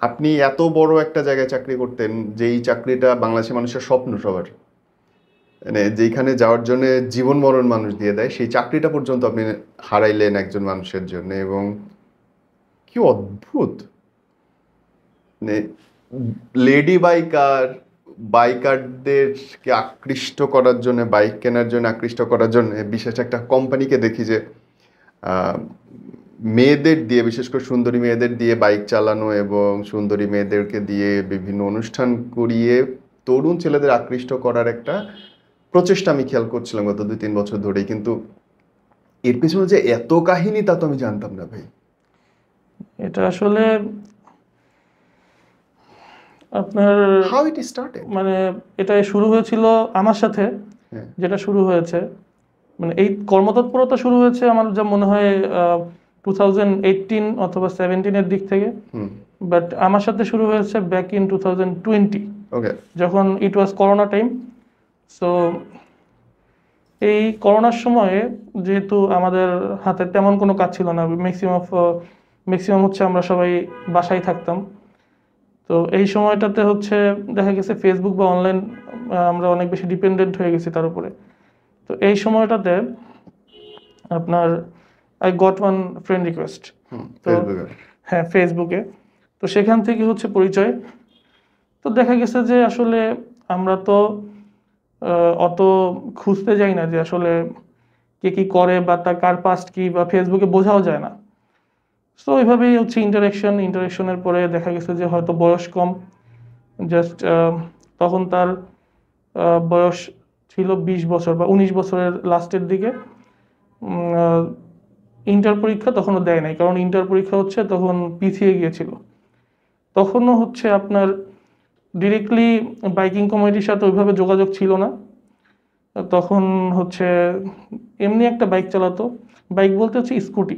আপনি এত বড় একটা জায়গায় চাকরি করতেন, যেই চাকরিটা বাংলাদেশের মানুষের স্বপ্ন সবার, মানে যেখানে যাওয়ার জন্য জীবন মরণ মানুষ দিয়ে দেয়, সেই চাকরিটা পর্যন্ত আপনি হারাইলেন একজন মানুষের জন্য। এবং কি অদ্ভুত, মানে লেডি বাইকার, বাইকারদেরকে আকৃষ্ট করার জন্য, বাইক কেনার জন্য আকৃষ্ট করার জন্য বিশেষ একটা কোম্পানিকে দেখি যে আহ, মেয়েদের দিয়ে, বিশেষ করে সুন্দরী মেয়েদের দিয়ে বাইক চালানো এবং সুন্দরী মেয়েদেরকে দিয়ে বিভিন্ন অনুষ্ঠান করিয়ে তরুণ ছেলেদের আকৃষ্ট করার একটা প্রচেষ্টা আমি খেয়াল করছিলাম গত 2-3 বছর ধরেই। কিন্তু এর পিছনে যে এত কাহিনী তা তো আমি জানতাম না ভাই। এটা আসলে আপনার হাউ ইট স্টার্টেড? মানে এটা শুরু হয়েছিল আমার সাথে। হ্যাঁ। যেটা শুরু হয়েছে মানে এই কর্মতৎপরতা শুরু হয়েছে আমার যা মনে হয় 2018 অথবা 17-এর দিক থেকে। হুম। বাট আমার সাথে শুরু হয়েছে ব্যাক ইন 2020, ওকে। যখন ইট ওয়াজ করোনা টাইম। সো এই করোনার সময়ে যেহেতু আমাদের হাতে তেমন কোনো কাজ ছিল না, ম্যাক্সিমাম হচ্ছে আমরা সবাই বাসায় থাকতাম। তো এই সময়টাতে হচ্ছে দেখা গেছে ফেসবুক বা অনলাইন আমরা অনেক বেশি ডিপেন্ডেন্ট হয়ে গেছি তার উপরে। তো এই সময়টাতে আপনার I got one friend request. তো ফেসবুকে। হ্যাঁ, ফেসবুকে। তো সেখান থেকে হচ্ছে পরিচয়। তো দেখা গেছে যে আসলে আমরা তো অত খুঁজতে যাই না যে আসলে কে কি করে বা তার কার পাস্ট কি, বা ফেসবুকে বোঝাও যায় না। সো ওইভাবেই হচ্ছে ইন্টারেকশনের পরে দেখা গেছে যে হয়তো বয়স কম, জাস্ট তখন তার বয়স ছিল 20 বছর বা 19 বছরের লাস্টের দিকে। ইন্টার পরীক্ষা তখনও দেয় নাই, কারণ ইন্টার পরীক্ষা হচ্ছে তখন পিছিয়ে গিয়েছিল। তখনও হচ্ছে আপনার ডিরেক্টলি বাইকিং কমিটির সাথে ওইভাবে যোগাযোগ ছিল না। তখন হচ্ছে এমনি একটা বাইক চালাতো, বাইক বলতে হচ্ছে স্কুটি।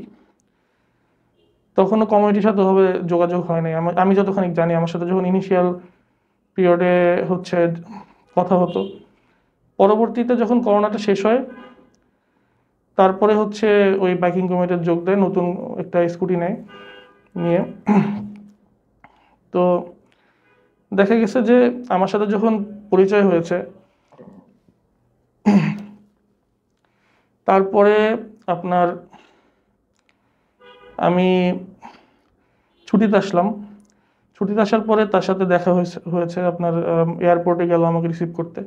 তখনও কমিউনিটির সাথে ওভাবে যোগাযোগ হয় নাই। আমি যতখানি জানি, আমার সাথে যখন ইনিশিয়াল পিরিয়ডে হচ্ছে কথা হতো, পরবর্তীতে যখন করোনাটা শেষ হয় তারপরে হচ্ছে ওই বাইকিং কমিউনিটিতে যোগ দেয়, নতুন একটা স্কুটি নেয় নিয়ে। তো দেখা গেছে যে আমার সাথে যখন পরিচয় হয়েছে, তারপরে আপনার আমি ছুটিতে আসলাম। ছুটিতে আসার পরে তার সাথে দেখা হয়েছে আপনার এয়ারপোর্টে গেল আমাকে রিসিভ করতে।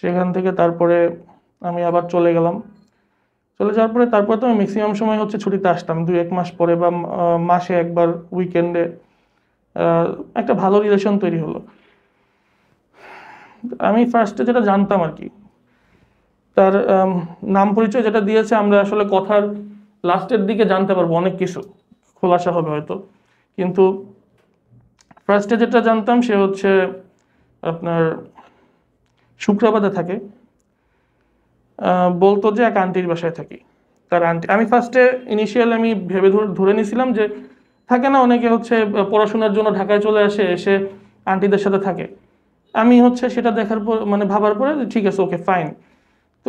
সেখান থেকে তারপরে আমি আবার চলে গেলাম। চলে যাওয়ার পরে তারপরে তো আমি ম্যাক্সিমাম সময় হচ্ছে ছুটিতে আসতাম 2-1 মাস পরে, বা মাসে একবার উইকেন্ডে। একটা ভালো রিলেশন তৈরি হলো। আমি ফার্স্টে যেটা জানতাম আর কি, তার নাম পরিচয় যেটা দিয়েছে, আমরা আসলে কথার লাস্টের দিকে জানতে পারবো অনেক কিছু, খোলাসা হবে হয়তো। কিন্তু ফার্স্টে যেটা জানতাম সে হচ্ছে আপনার শুক্রাবাদে থাকে। বলতো যে এক আন্টির বাসায় থাকি। তার আন্টি, আমি ফার্স্টে ইনিশিয়াল আমি ভেবে ধরে নিয়েছিলাম যে থাকে না অনেকে হচ্ছে পড়াশোনার জন্য ঢাকায় চলে আসে, এসে আন্টিদের সাথে থাকে। আমি হচ্ছে সেটা দেখার পর মানে ভাবার পরে যে ঠিক আছে, ওকে ফাইন। তো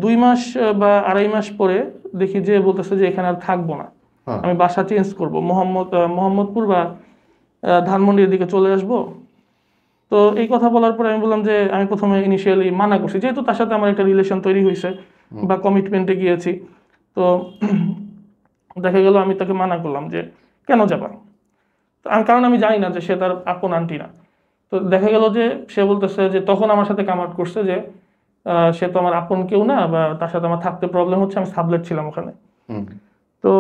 2 মাস বা 2.5 মাস পরে দেখি যে বলতেছে যে এখানে আর থাকবো না, হ্যাঁ। আমি বাসা চেঞ্জ করবো, মোহাম্মদপুর বা ধানমন্ডির দিকে চলে আসবো। তো এই কথা বলার পরে আমি বললাম যে আমি প্রথমে ইনিশিয়ালি মানা করছি, যেহেতু তার সাথে আমার একটা রিলেশন তৈরি হয়েছে বা কমিটমেন্টে গিয়েছি। তো দেখা গেল আমি তাকে মানা করলাম যে কেন যাবা। তো কারণ আমি জানি না যে সে তার আপন আন্টি না। তো দেখা গেল যে সে বলতেছে যে তখন আমার সাথে কামাউট করছে যে সে তো আমার আপন কেউ না, বা তার সাথে আমার থাকতে প্রবলেম হচ্ছে, আমি সাবলেট ছিলাম ওখানে। হুম। তো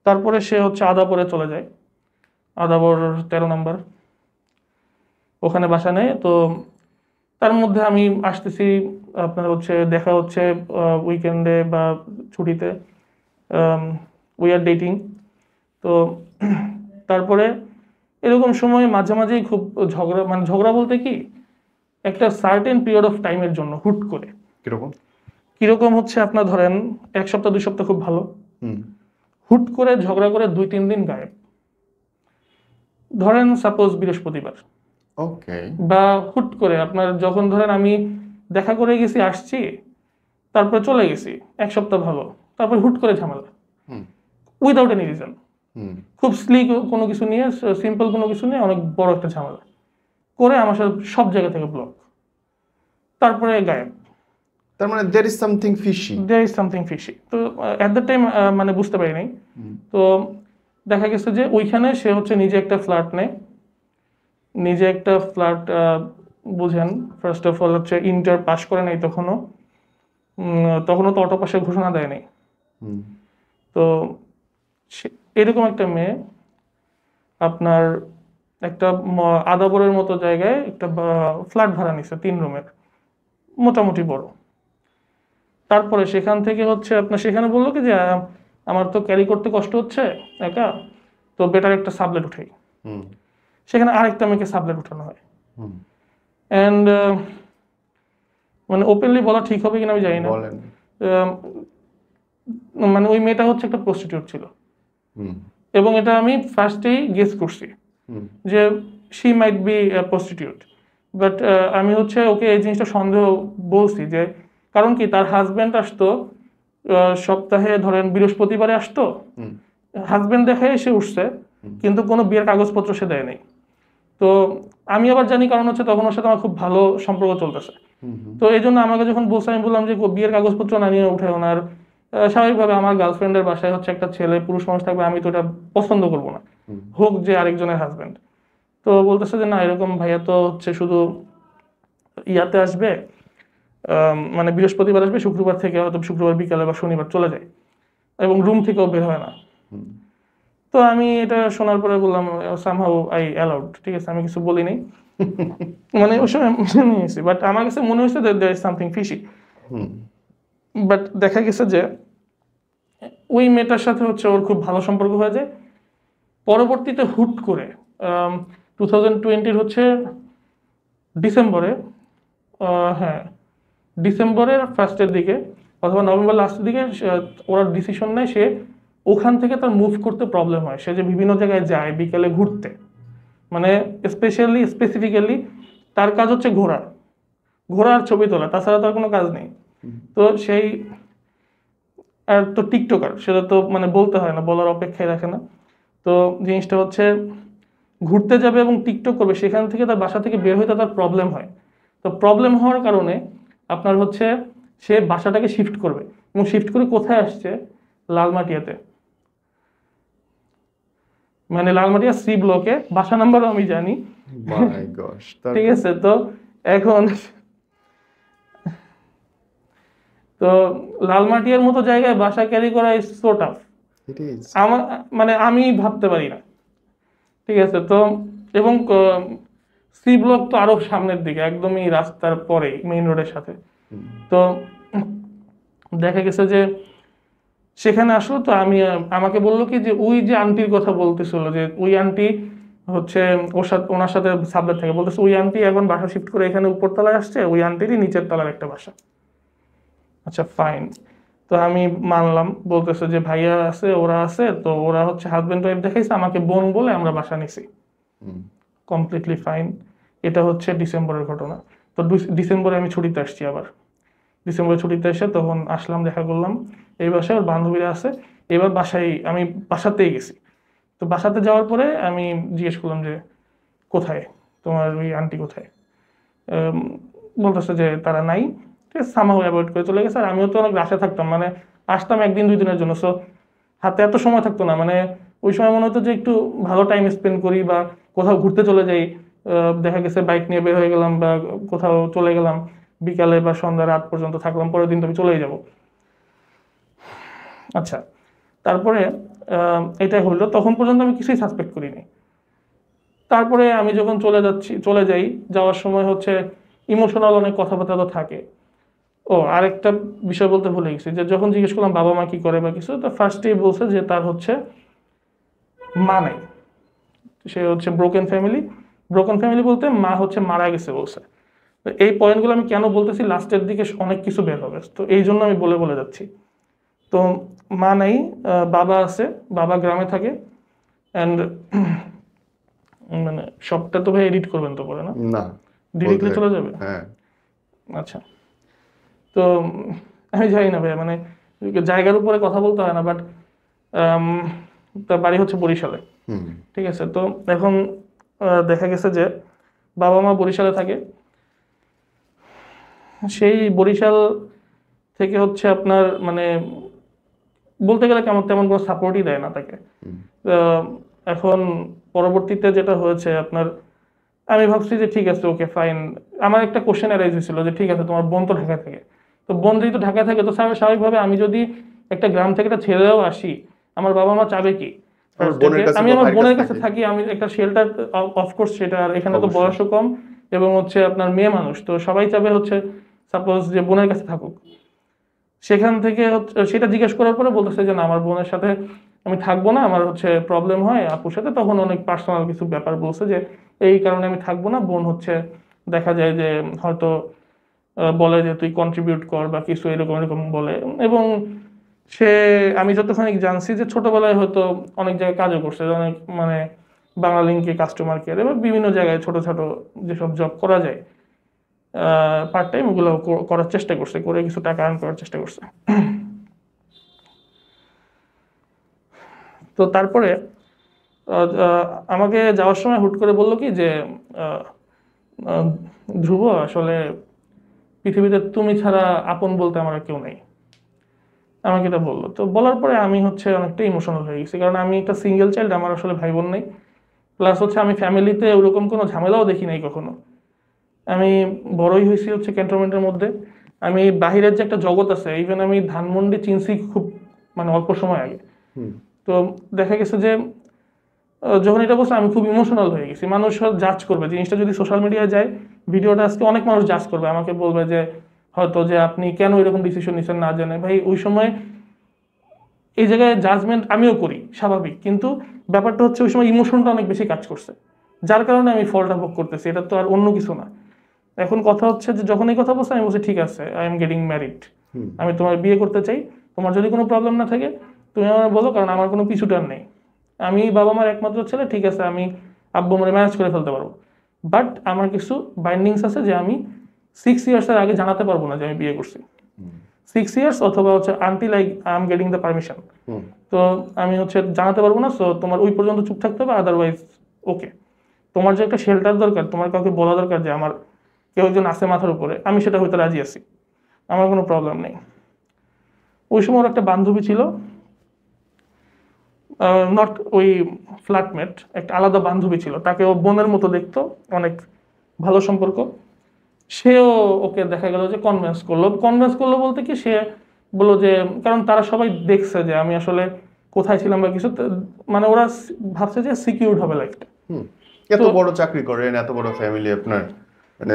তারপরে সে হচ্ছে আদাবরে চলে যায়, আদাবর 13 নম্বর, ওখানে বাসা নেয়। তো তার মধ্যে আমি আসতেছি, আপনার হচ্ছে দেখা হচ্ছে উইকেন্ডে বা ছুটিতে, উই আর ডেটিং। তো তারপরে এরকম সময় মাঝে মাঝেই খুব ঝগড়া, মানে ঝগড়া বলতে কি, একটা সার্টেন পিরিয়ড অফ টাইমের জন্য হুট করে। কিরকম? কিরকম হচ্ছে আপনার ধরেন 1 সপ্তাহ 2 সপ্তাহ খুব ভালো, হুম। হুট করে ঝগড়া করে 2-3 দিন গায়েব। ধরেন সাপোজ বৃহস্পতিবার, ওকে। বা হুট করে আপনার যখন ধরেন আমি দেখা করে গেছি আসছি, তারপরে চলে গেছি 1 সপ্তাহ ভালো, তারপরে হুট করে ঝামেলা হুম। Without any reason. হুম খুব স্লিক কোনো কিছু নিয়ে, সিম্পল কোনো কিছু নিয়ে অনেক বড় একটা ঝামেলা করে আমার সাথে সব জায়গা থেকে ব্লক, তারপরে গায়েব। তার মানে there is something fishy. There is something fishy. At the time টাইম মানে বুঝতে পারি নাই। তো দেখা গেছে যে ওইখানে সে হচ্ছে নিজে একটা ফ্ল্যাট নেয়, নিজে একটা ফ্ল্যাট, বুঝেন, ফার্স্ট অফ অল হচ্ছে ইন্টার পাস করে নাই তখনও, তখনও তো অটো পাসের ঘোষণা দেয় নাই। হুম তো এরকম একটা মেয়ে আপনার একটা আদাবরের মতো জায়গায় একটা ফ্ল্যাট ভাড়া নিছে 3 রুমের, মোটামুটি বড়। তারপরে সেখান থেকে হচ্ছে আপনার সেখানে বললো কি যে আমার তো ক্যারি করতে কষ্ট হচ্ছে একা, তো বেটার একটা সাবলেট উঠাই। হুম সেখানে আরেকটা মেয়েকে সাবলেট উঠানো হয়। হুম অ্যান্ড মানে ওপেনলি বলা ঠিক হবে কিনা আমি জানি না। বলেন। আহ, মানে ওই মেয়েটা হচ্ছে একটা প্রস্টিটিউট ছিল, হুম এবং এটা আমি ফার্স্টেই গেস করছি হুম যে she might be prostitute. But আমি হচ্ছে ওকে এই জিনিসটা সন্দেহ বলছি যে, কারণ কি তার হাজব্যান্ড আসতো সপ্তাহে ধরেন বৃহস্পতিবারে আসতো, হুম হাজব্যান্ড দেখে এসে উঠছে, কিন্তু কোনো বিয়ের কাগজপত্র সে দেয় নাই। তো আমি আবার জানি, কারণ হচ্ছে তখন ওর সাথে আমার খুব ভালো সম্পর্ক চলতেছে। হুম হুম তো এই জন্য আমাকে যখন বলছে, আমি বললাম যে বিয়ের কাগজপত্র না নিয়ে উঠে ওনার, স্বাভাবিকভাবে আমার গার্লফ্রেন্ডের বাসায় হচ্ছে একটা ছেলে পুরুষ মানুষ থাকবে, আমি তো এটা পছন্দ করবো না, হুম হোক যে আরেকজনের হাজব্যান্ড। তো বলতেছে যে না, এরকম ভাইয়া তো হচ্ছে শুধু ইয়াতে আসবে, মানে বৃহস্পতিবার আসবে, শুক্রবার থেকে হয়তো শুক্রবার বিকালে বা শনিবার চলে যায়, এবং রুম থেকেও বের হয় না। হুম তো আমি এটা শোনার পরে বললাম সামহাউ আই অ্যালাউড, ঠিক আছে, আমি কিছু বলি নাই, মানে ওই সময় মেনে নিয়েছি। বাট আমার কাছে মনে হয়েছে that there is something fishy. হুম বাট দেখা গেছে যে ওই মেয়েটার সাথে হচ্ছে ওর খুব ভালো সম্পর্ক হয়ে যায়। পরবর্তীতে হুট করে 2020 হচ্ছে ডিসেম্বরে, হ্যাঁ ডিসেম্বরের ফার্স্টের দিকে অথবা নভেম্বর লাস্টের দিকে ওরা ডিসিশন নেয় সে ওখান থেকে তার মুভ করতে প্রবলেম হয়। সে যে বিভিন্ন জায়গায় যায় বিকেলে ঘুরতে, মানে স্পেসিফিক্যালি তার কাজ হচ্ছে ঘোরা, ঘোরার ছবি তোলা, তাছাড়া তার কোনো কাজ নেই। তো সেই আর তো টিকটকার, সেটা তো মানে বলতে হয় না, বলার অপেক্ষায় রাখে না। তো জিনিসটা হচ্ছে ঘুরতে যাবে এবং টিকটক করবে, সেখান থেকে তার বাসা থেকে বের হইতে তার প্রবলেম হয়। তো প্রবলেম হওয়ার কারণে আপনার হচ্ছে সে বাসাটাকে শিফট করবে, এবং শিফট করে কোথায় আসছে, লালমাটিয়াতে, মানে লালমাটিয়া সি ব্লকে, বাসা নাম্বারও আমি জানি। মাই গশ, ঠিক তারপর? আছে, তো এখন তো লালমাটিয়ার মতো জায়গায় বাসা ক্যারি করা is so tough. It is. আমার মানে আমি ভাবতে পারি না, ঠিক আছে। তো এবং সি ব্লক তো আরো সামনের দিকে, একদমই রাস্তার পরেই, মেইন রোডের সাথে। তো দেখা গেছে যে সেখানে আসলো, তো আমি আমাকে বললো কি যে ওই যে আন্টির কথা বলতেছিল, যে ওই আন্টি হচ্ছে ওর সাথে ওনার সাথে সাবলেট থাকে, বলতেছে ওই আন্টি এখন বাসা শিফট করে এখানে উপরতলায় আসছে, ওই আন্টিরই নিচের তলার একটা বাসা। আচ্ছা ফাইন, তো আমি মানলাম। বলতেছে যে ভাইয়া আছে, ওরা আছে, তো ওরা হচ্ছে হাজবেন্ড ওয়াইফ দেখাইছে, আমাকে বোন বলে আমরা বাসা নিছি, কমপ্লিটলি ফাইন। এটা হচ্ছে ডিসেম্বরের ঘটনা। তো ডিসেম্বরে আমি ছুটিতে আসছি আবার, ডিসেম্বরে ছুটিতে এসে তখন আসলাম, দেখা করলাম এই বাসায়, ওর বান্ধবীরা আছে। এবার বাসায় আমি বাসাতেই গেছি। তো বাসাতে যাওয়ার পরে আমি জিজ্ঞেস করলাম যে কোথায় তোমার ওই আন্টি, কোথায়? আম, বলতেছে যে তারা নাই, ঠিক আছে, সামাও অ্যাভয়েড করে চলে গেছে। আর আমিও তো অনেক রাশে থাকতাম, মানে আসতাম একদিন দুই দিনের জন্য, সো হাতে এত সময় থাকতো না। মানে ওই সময় মনে হতো যে একটু ভালো টাইম স্পেন্ড করি বা কোথাও ঘুরতে চলে যাই। দেখা গেছে বাইক নিয়ে বের হয়ে গেলাম বা কোথাও চলে গেলাম, বিকালে বা সন্ধ্যা রাত পর্যন্ত থাকলাম, পরের দিন তো আমি চলেই যাব। আচ্ছা, তারপরে এটাই হলো, তখন পর্যন্ত আমি কিছুই সাসপেক্ট করিনি। তারপরে আমি যখন চলে যাই, যাওয়ার সময় হচ্ছে ইমোশনাল অনেক কথাবার্তা তো থাকে। ও আরেকটা বিষয় বলতে ভুলে গেছি, যে যখন জিজ্ঞেস করলাম বাবা মা কি করে বা কিছু, তো ফার্স্টেই বলছে যে তার হচ্ছে মা নাই, সে হচ্ছে ব্রোকেন ফ্যামিলি। ব্রোকেন ফ্যামিলি বলতে মা হচ্ছে মারা গেছে বলছে। তো এই পয়েন্টগুলো আমি কেন বলতেছি, লাস্টের দিকে অনেক কিছু বের হবে, তো এই জন্য আমি বলে বলে যাচ্ছি। তো মা নাই, বাবা আছে, বাবা গ্রামে থাকে। অ্যান্ড মানে সবটা তো ভাই এডিট করবেন তো পরে, না না, বলতে ডিরেক্টলি চলে যাবে? হ্যাঁ। আচ্ছা, তো আমি জানি না ভাইয়া, মানে জায়গার উপরে কথা বলতে হয় না, বাট তার বাড়ি হচ্ছে বরিশালে। হুম ঠিক আছে, তো এখন দেখা গেছে যে বাবা মা বরিশালে থাকে। সেই বরিশাল থেকে হচ্ছে আপনার মানে বলতে গেলে কেমন তেমন কোনো সাপোর্টই দেয় না তাকে। হুম আহ, এখন পরবর্তীতে যেটা হয়েছে আপনার, আমি ভাবছি যে ঠিক আছে ওকে ফাইন। আমার একটা কোশ্চেন অ্যারাইজ হয়েছিল যে ঠিক আছে তোমার বোন তো ঢাকা থাকে, তো বোন যদি তো ঢাকা থাকে তো স্বাভাবিকভাবে আমি যদি একটা গ্রাম থেকে একটা ছেড়েও আসি, আমার বাবা মা চাবে কি আমার First এ বোনের যে কাছে আমি বা আমার ভাইয়ের কাছে বোনের কাছে থাকি। থাকি, আমি একটা শেল্টার, অফকোর্স সেটা। আর এখানে তো অবশ্যই। বয়সও কম এবং হচ্ছে আপনার মেয়ে মানুষ, তো সবাই চাবে হচ্ছে সাপোজ যে বোনের কাছে থাকুক। সেখান থেকে সেটা জিজ্ঞেস করার পরে বলতেছে যে না, আমার বোনের সাথে আমি থাকবো না, আমার হচ্ছে প্রবলেম হয় আপুর সাথে। তখন অনেক পার্সোনাল কিছু ব্যাপার বলছে যে এই কারণে আমি থাকবো না। বোন হচ্ছে দেখা যায় যে হয়তো বলে যে তুই কন্ট্রিবিউট কর বা কিছু এরকম এরকম বলে। এবং সে, আমি যতখানি জানছি যে ছোটবেলায় হয়তো অনেক জায়গায় কাজও করছে, অনেক মানে বাংলালিংকে কাস্টমার কেয়ার এবং বিভিন্ন জায়গায় ছোট ছোট যেসব জব করা যায় পার্ট টাইম, ওগুলো করার চেষ্টা করছে, করে কিছু টাকা আর্ন করার চেষ্টা করছে। তো তারপরে আহ, আহ, আমাকে যাওয়ার সময় হুট করে বললো কি যে আহ, আহ, ধ্রুব, আসলে পৃথিবীতে তুমি ছাড়া আপন বলতে আমার আর কেউ নেই। আমাকে এটা বললো, তো বলার পরে আমি হচ্ছে অনেকটা ইমোশনাল হয়ে গেছি, কারণ আমি একটা সিঙ্গেল চাইল্ড, আমার আসলে ভাই বোন নেই। প্লাস হচ্ছে আমি ফ্যামিলিতে ওরকম কোনো ঝামেলাও দেখি নাই কখনো। আমি বড়ই হয়েছি হচ্ছে ক্যান্টনমেন্টের মধ্যে। আমি বাহিরের যে একটা জগৎ আছে, ইভেন আমি ধানমন্ডি চিনছি খুব মানে অল্প সময় আগে। হুম তো দেখা গেছে যে যখন এটা বলছে আমি খুব ইমোশনাল হয়ে গেছি। মানুষ জাজ করবে জিনিসটা, যদি সোশ্যাল মিডিয়ায় যায় ভিডিওটা, আজকে অনেক মানুষ জাজ করবে, আমাকে বলবে যে হয়তো যে আপনি কেন এরকম ডিসিশন নিচ্ছেন না জানে। ভাই ওই সময় এই জায়গায় জাজমেন্ট আমিও করি, স্বাভাবিক, কিন্তু ব্যাপারটা হচ্ছে ওই সময় ইমোশনটা অনেক বেশি কাজ করছে, যার কারণে আমি ফলটা ভোগ করতেছি। এটা তো আর অন্য কিছু না। এখন কথা হচ্ছে যে যখন এই কথা বলছে আমি বলছি ঠিক আছে, আই এম গেটিং ম্যারিড, হুম আমি তোমার বিয়ে করতে চাই। তোমার যদি কোনো প্রবলেম না থাকে তুমি আমার বলো, কারণ আমার কোনো পিছুটার নেই। আমি বাবা মার একমাত্র ছেলে, ঠিক আছে, আমি আব্বু মানে ম্যানেজ করে ফেলতে পারবো। বাট আমার কিছু বাইন্ডিংস আছে যে আমি 6 ইয়ার্সের আগে জানাতে পারবো না যে আমি বিয়ে করছি। হুম 6 ইয়ার্স অথবা হচ্ছে until I am getting the permission. হুম তো আমি হচ্ছে জানাতে পারবো না, সো তোমার ওই পর্যন্ত চুপ থাকতে হবে, আদারওয়াইজ ওকে। তোমার যে একটা শেল্টার দরকার, তোমার কাউকে বলা দরকার যে আমার কেউ একজন আছে মাথার উপরে, আমি সেটা হয়তো রাজি আছি, আমার কোনো প্রবলেম নেই। ওই সময় ওর একটা বান্ধবী ছিল, নট ওই ফ্ল্যাটমেট, একটা আলাদা বান্ধবী ছিল, তাকে ও বোনের মতো দেখতো, অনেক ভালো সম্পর্ক। সেও ওকে দেখা গেল যে কনভিন্স করলো বলতে কি, সে বললো যে কারণ তারা সবাই দেখছে যে আমি আসলে কোথায় ছিলাম বা কিছু, মানে ওরা ভাবছে যে সিকিউরড হবে লাইফটা। হুম এত তো বড় চাকরি করেন, এত বড় ফ্যামিলি আপনার, মানে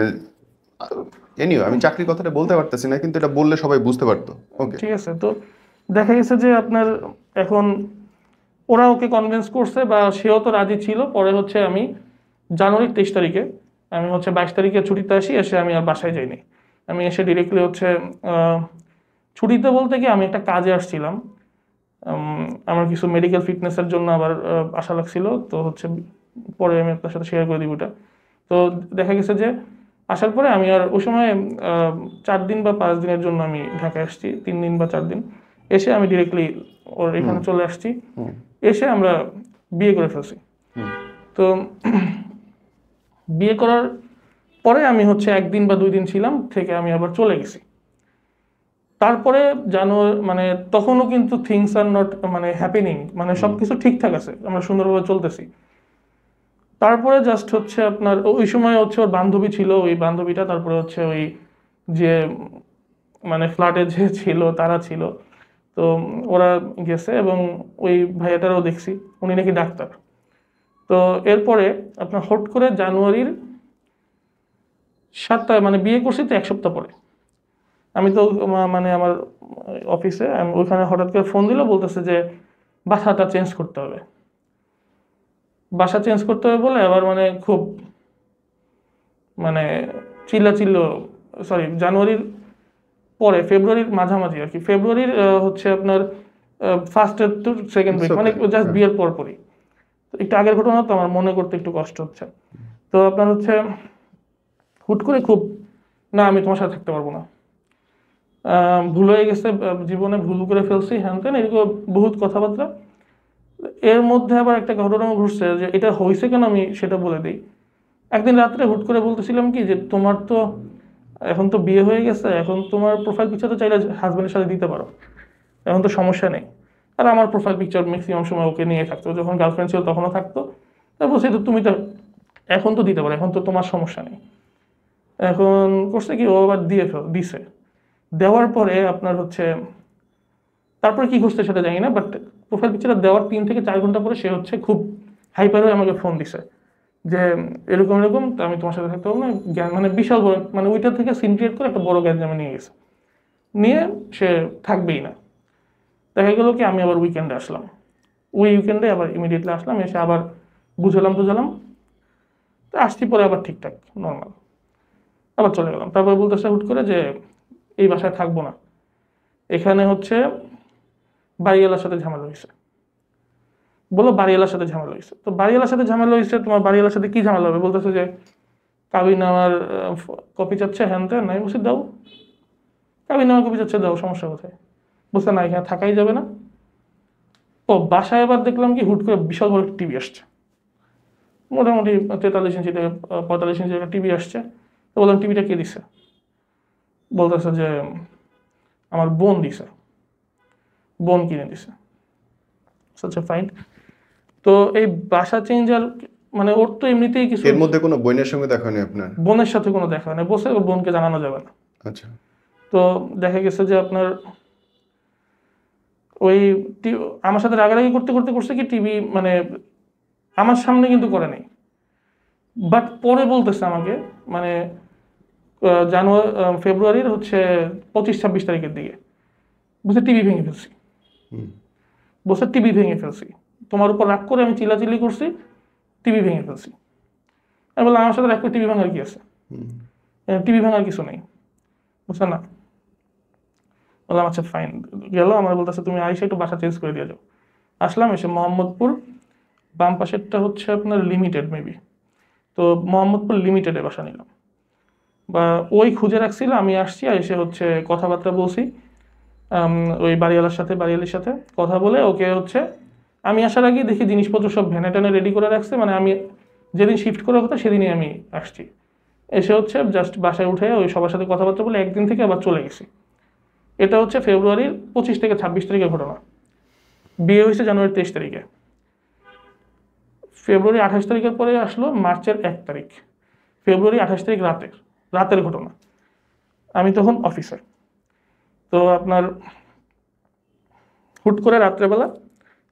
এনিও আমি চাকরির কথাটা বলতে পারতেছি না, কিন্তু এটা বললে সবাই বুঝতে পারতো। ওকে। ঠিক আছে, তো দেখা গেছে যে আপনার এখন ওরা ওকে কনভিন্স করছে বা সেও তো রাজি ছিল। পরে হচ্ছে আমি জানুয়ারির 23 তারিখে, আমি হচ্ছে 22 তারিখে ছুটিতে আসি, এসে আমি আর বাসায় যাইনি। আমি এসে ডিরেক্টলি হচ্ছে আহ, ছুটিতে বলতে কি আমি একটা কাজে আসছিলাম। আমার কিছু মেডিকেল ফিটনেসের জন্য আবার আশা লাগছিল, তো হচ্ছে পরে আমি আপনার সাথে শেয়ার করে দিব এটা। তো দেখা গেছে যে আসার পরে আমি আর ওই সময় 4 দিন বা 5 দিনের জন্য আমি ঢাকায় আসছি, 3 দিন বা 4 দিন। এসে আমি ডিরেক্টলি ওর এখানে চলে আসছি। হুম এসে আমরা বিয়ে করে ফেলছি। হুম তো বিয়ে করার পরে আমি হচ্ছে 1 দিন বা 2 দিন ছিলাম, থেকে আমি আবার চলে গেছি। তারপরে মানে তখনও কিন্তু থিংস আর নট মানে হ্যাপেনিং, মানে সবকিছু ঠিকঠাক আছে, আমরা সুন্দরভাবে চলতেছি। তারপরে জাস্ট হচ্ছে আপনার ওই সময় হচ্ছে ওর বান্ধবী ছিল, ওই বান্ধবীটা, তারপরে হচ্ছে ওই যে মানে ফ্ল্যাটে যে ছিল তারা ছিল। তো ওরা গেছে এবং ওই ভাইয়াটারও দেখছি, উনি নাকি ডাক্তার। তো এরপরে আপনার হট করে জানুয়ারির 7 মানে বিয়ে করছি তো 1 সপ্তাহ পরে আমি তো মানে আমার অফিসে আমি ওইখানে হঠাৎ করে ফোন দিল, বলতেছে যে বাসাটা চেঞ্জ করতে হবে। বাসা চেঞ্জ করতে হবে বলে আবার মানে খুব মানে চিল্লাচিল্ল, সরি জানুয়ারির পরে, ফেব্রুয়ারির মাঝামাঝি আর কি, ফেব্রুয়ারির হচ্ছে আপনার first to second It's week, মানে okay. জাস্ট হ্যাঁ। বিয়ের পরপরই। তো একটু আগের ঘটনা তো আমার মনে করতে একটু কষ্ট হচ্ছে। তো আপনার হচ্ছে হুট করে খুব, না আমি তোমার সাথে থাকতে পারবো না, ভুল হয়ে গেছে, জীবনে ভুল করে ফেলছি, হ্যান ত্যান এরকম বহুত কথাবার্তা। এর মধ্যে আবার একটা ঘটনা ঘটছে, যে এটা হয়েছে কেন আমি সেটা বলে দিই। একদিন রাত্রে হুট করে বলতেছিলাম কি যে তোমার তো এখন তো বিয়ে হয়ে গেছে, এখন তোমার প্রোফাইল পিকচার তো চাইলে হাজব্যান্ডের সাথে দিতে পারো, এখন তো সমস্যা নেই। আর আমার প্রোফাইল পিকচার ম্যাক্সিমাম সময় ওকে নিয়ে থাকতো, যখন গার্লফ্রেন্ড ছিল তখনও থাকতো। তারপর সে তো তুমি তো এখন তো দিতে পারো, এখন তো তোমার সমস্যা নেই। এখন করছে কি, ও আবার দিছে। দেওয়ার পরে আপনার হচ্ছে তারপরে কি ঘটছে সেটা জানি না, বাট প্রোফাইল পিকচারটা দেওয়ার 3 থেকে 4 ঘন্টা পরে সে হচ্ছে খুব হাইপার হয়ে আমাকে ফোন দিছে যে এরকম এরকম, তো আমি তোমার সাথে থাকতে পারবো না, মানে বিশাল বড়, মানে ওইটা থেকে সিন ক্রিয়েট করে একটা বড় গ্যাঞ্জামে নিয়ে গেছে, নিয়ে সে থাকবেই না। দেখা গেলো কি আমি আবার উইকেন্ডে আসলাম, ওই উইকেন্ডে আবার ইমিডিয়েটলি আসলাম, এসে আবার বুঝালাম, তো আসছি পরে আবার ঠিকঠাক নর্মাল, আবার চলে গেলাম। তারপরে বলতেছে হুট করে যে এই বাসায় থাকবো না, এখানে হচ্ছে বাড়িওয়ালার সাথে ঝামেলা হয়েছে। বলো বাড়িওয়ালার সাথে ঝামেলা হয়েছে, তো বাড়িওয়ালার সাথে ঝামেলা হয়েছে, তোমার বাড়িওয়ালার সাথে কি ঝামেলা হবে? বলতেছে যে কাবিন আমার কপি চাচ্ছে, হ্যান ত্যান। আমি বলছি দাও, কাবিন আমার কপি চাচ্ছে, দাও, সমস্যা কোথায়? বলছে না, এখানে থাকাই যাবে না। ও বাসায় এবার দেখলাম কি হুট করে বিশাল বড় একটা টিভি আসছে, মোটামুটি 43 ইঞ্চি থেকে 45 ইঞ্চি একটা টিভি আসছে। তো বললাম টিভিটা কে দিছে? বলতেছে যে আমার বোন দিছে, বোন কিনে দিছে। আচ্ছা ফাইন। তো এই বাসা চেঞ্জার মানে ওর তো এমনিতেই কিছু, এর মধ্যে কোনো বোনের সঙ্গে দেখা নেই আপনার? বোনের সাথে কোনো দেখা হয় না, বসে ওর বোনকে জানানো যাবে না। আচ্ছা। তো দেখা গেছে যে আপনার ওই আমার সাথে রাগারাগি করতে করতে করছে কি, টিভি মানে আমার সামনে কিন্তু করে নাই, বাট পরে বলতেছে আমাকে, মানে ফেব্রুয়ারির হচ্ছে 25-26 তারিখের দিকে বলছে টিভি ভেঙে ফেলছি, হুম। বলছে টিভি ভেঙে ফেলছি, তোমার উপর রাগ করে আমি চিল্লাচিল্লি করছি, টিভি ভেঙে ফেলছি। আমি বললাম আমার সাথে রাগ করে টিভি ভাঙার কি আছে? হুম। টিভি ভাঙার কিছু নেই। বুঝছে না? বললাম আচ্ছা ফাইন। গেল, আমার বলতেছে তুমি আইসা একটু বাসা চেঞ্জ করে দিয়ে যাও। আসলাম, এসে মোহাম্মদপুর বাম পাশেরটা হচ্ছে আপনার লিমিটেড মেবি, তো মোহাম্মদপুর লিমিটেডে বাসা নিলাম, বা ওই খুঁজে রাখছিল। আমি আসছি, আর এসে হচ্ছে কথাবার্তা বলছি ওই বাড়িওয়ালির সাথে কথা বলে ওকে হচ্ছে, আমি আসার আগেই দেখি জিনিসপত্র সব ভ্যানে ট্যানে রেডি করে রাখছে, মানে আমি যেদিন শিফট করার কথা সেদিনই আমি আসছি। এসে হচ্ছে জাস্ট বাসায় উঠে ওই সবার সাথে কথাবার্তা বলে একদিন থেকে আবার চলে গেছি। এটা হচ্ছে ফেব্রুয়ারির 25 থেকে 26 তারিখের ঘটনা। বিয়ে হয়েছে জানুয়ারির 23 তারিখে। ফেব্রুয়ারি 28 তারিখের পরে আসলো মার্চের 1 তারিখ। ফেব্রুয়ারি 28 তারিখ রাতের ঘটনা। আমি তখন অফিসে, তো আপনার হুট করে রাত্রেবেলা,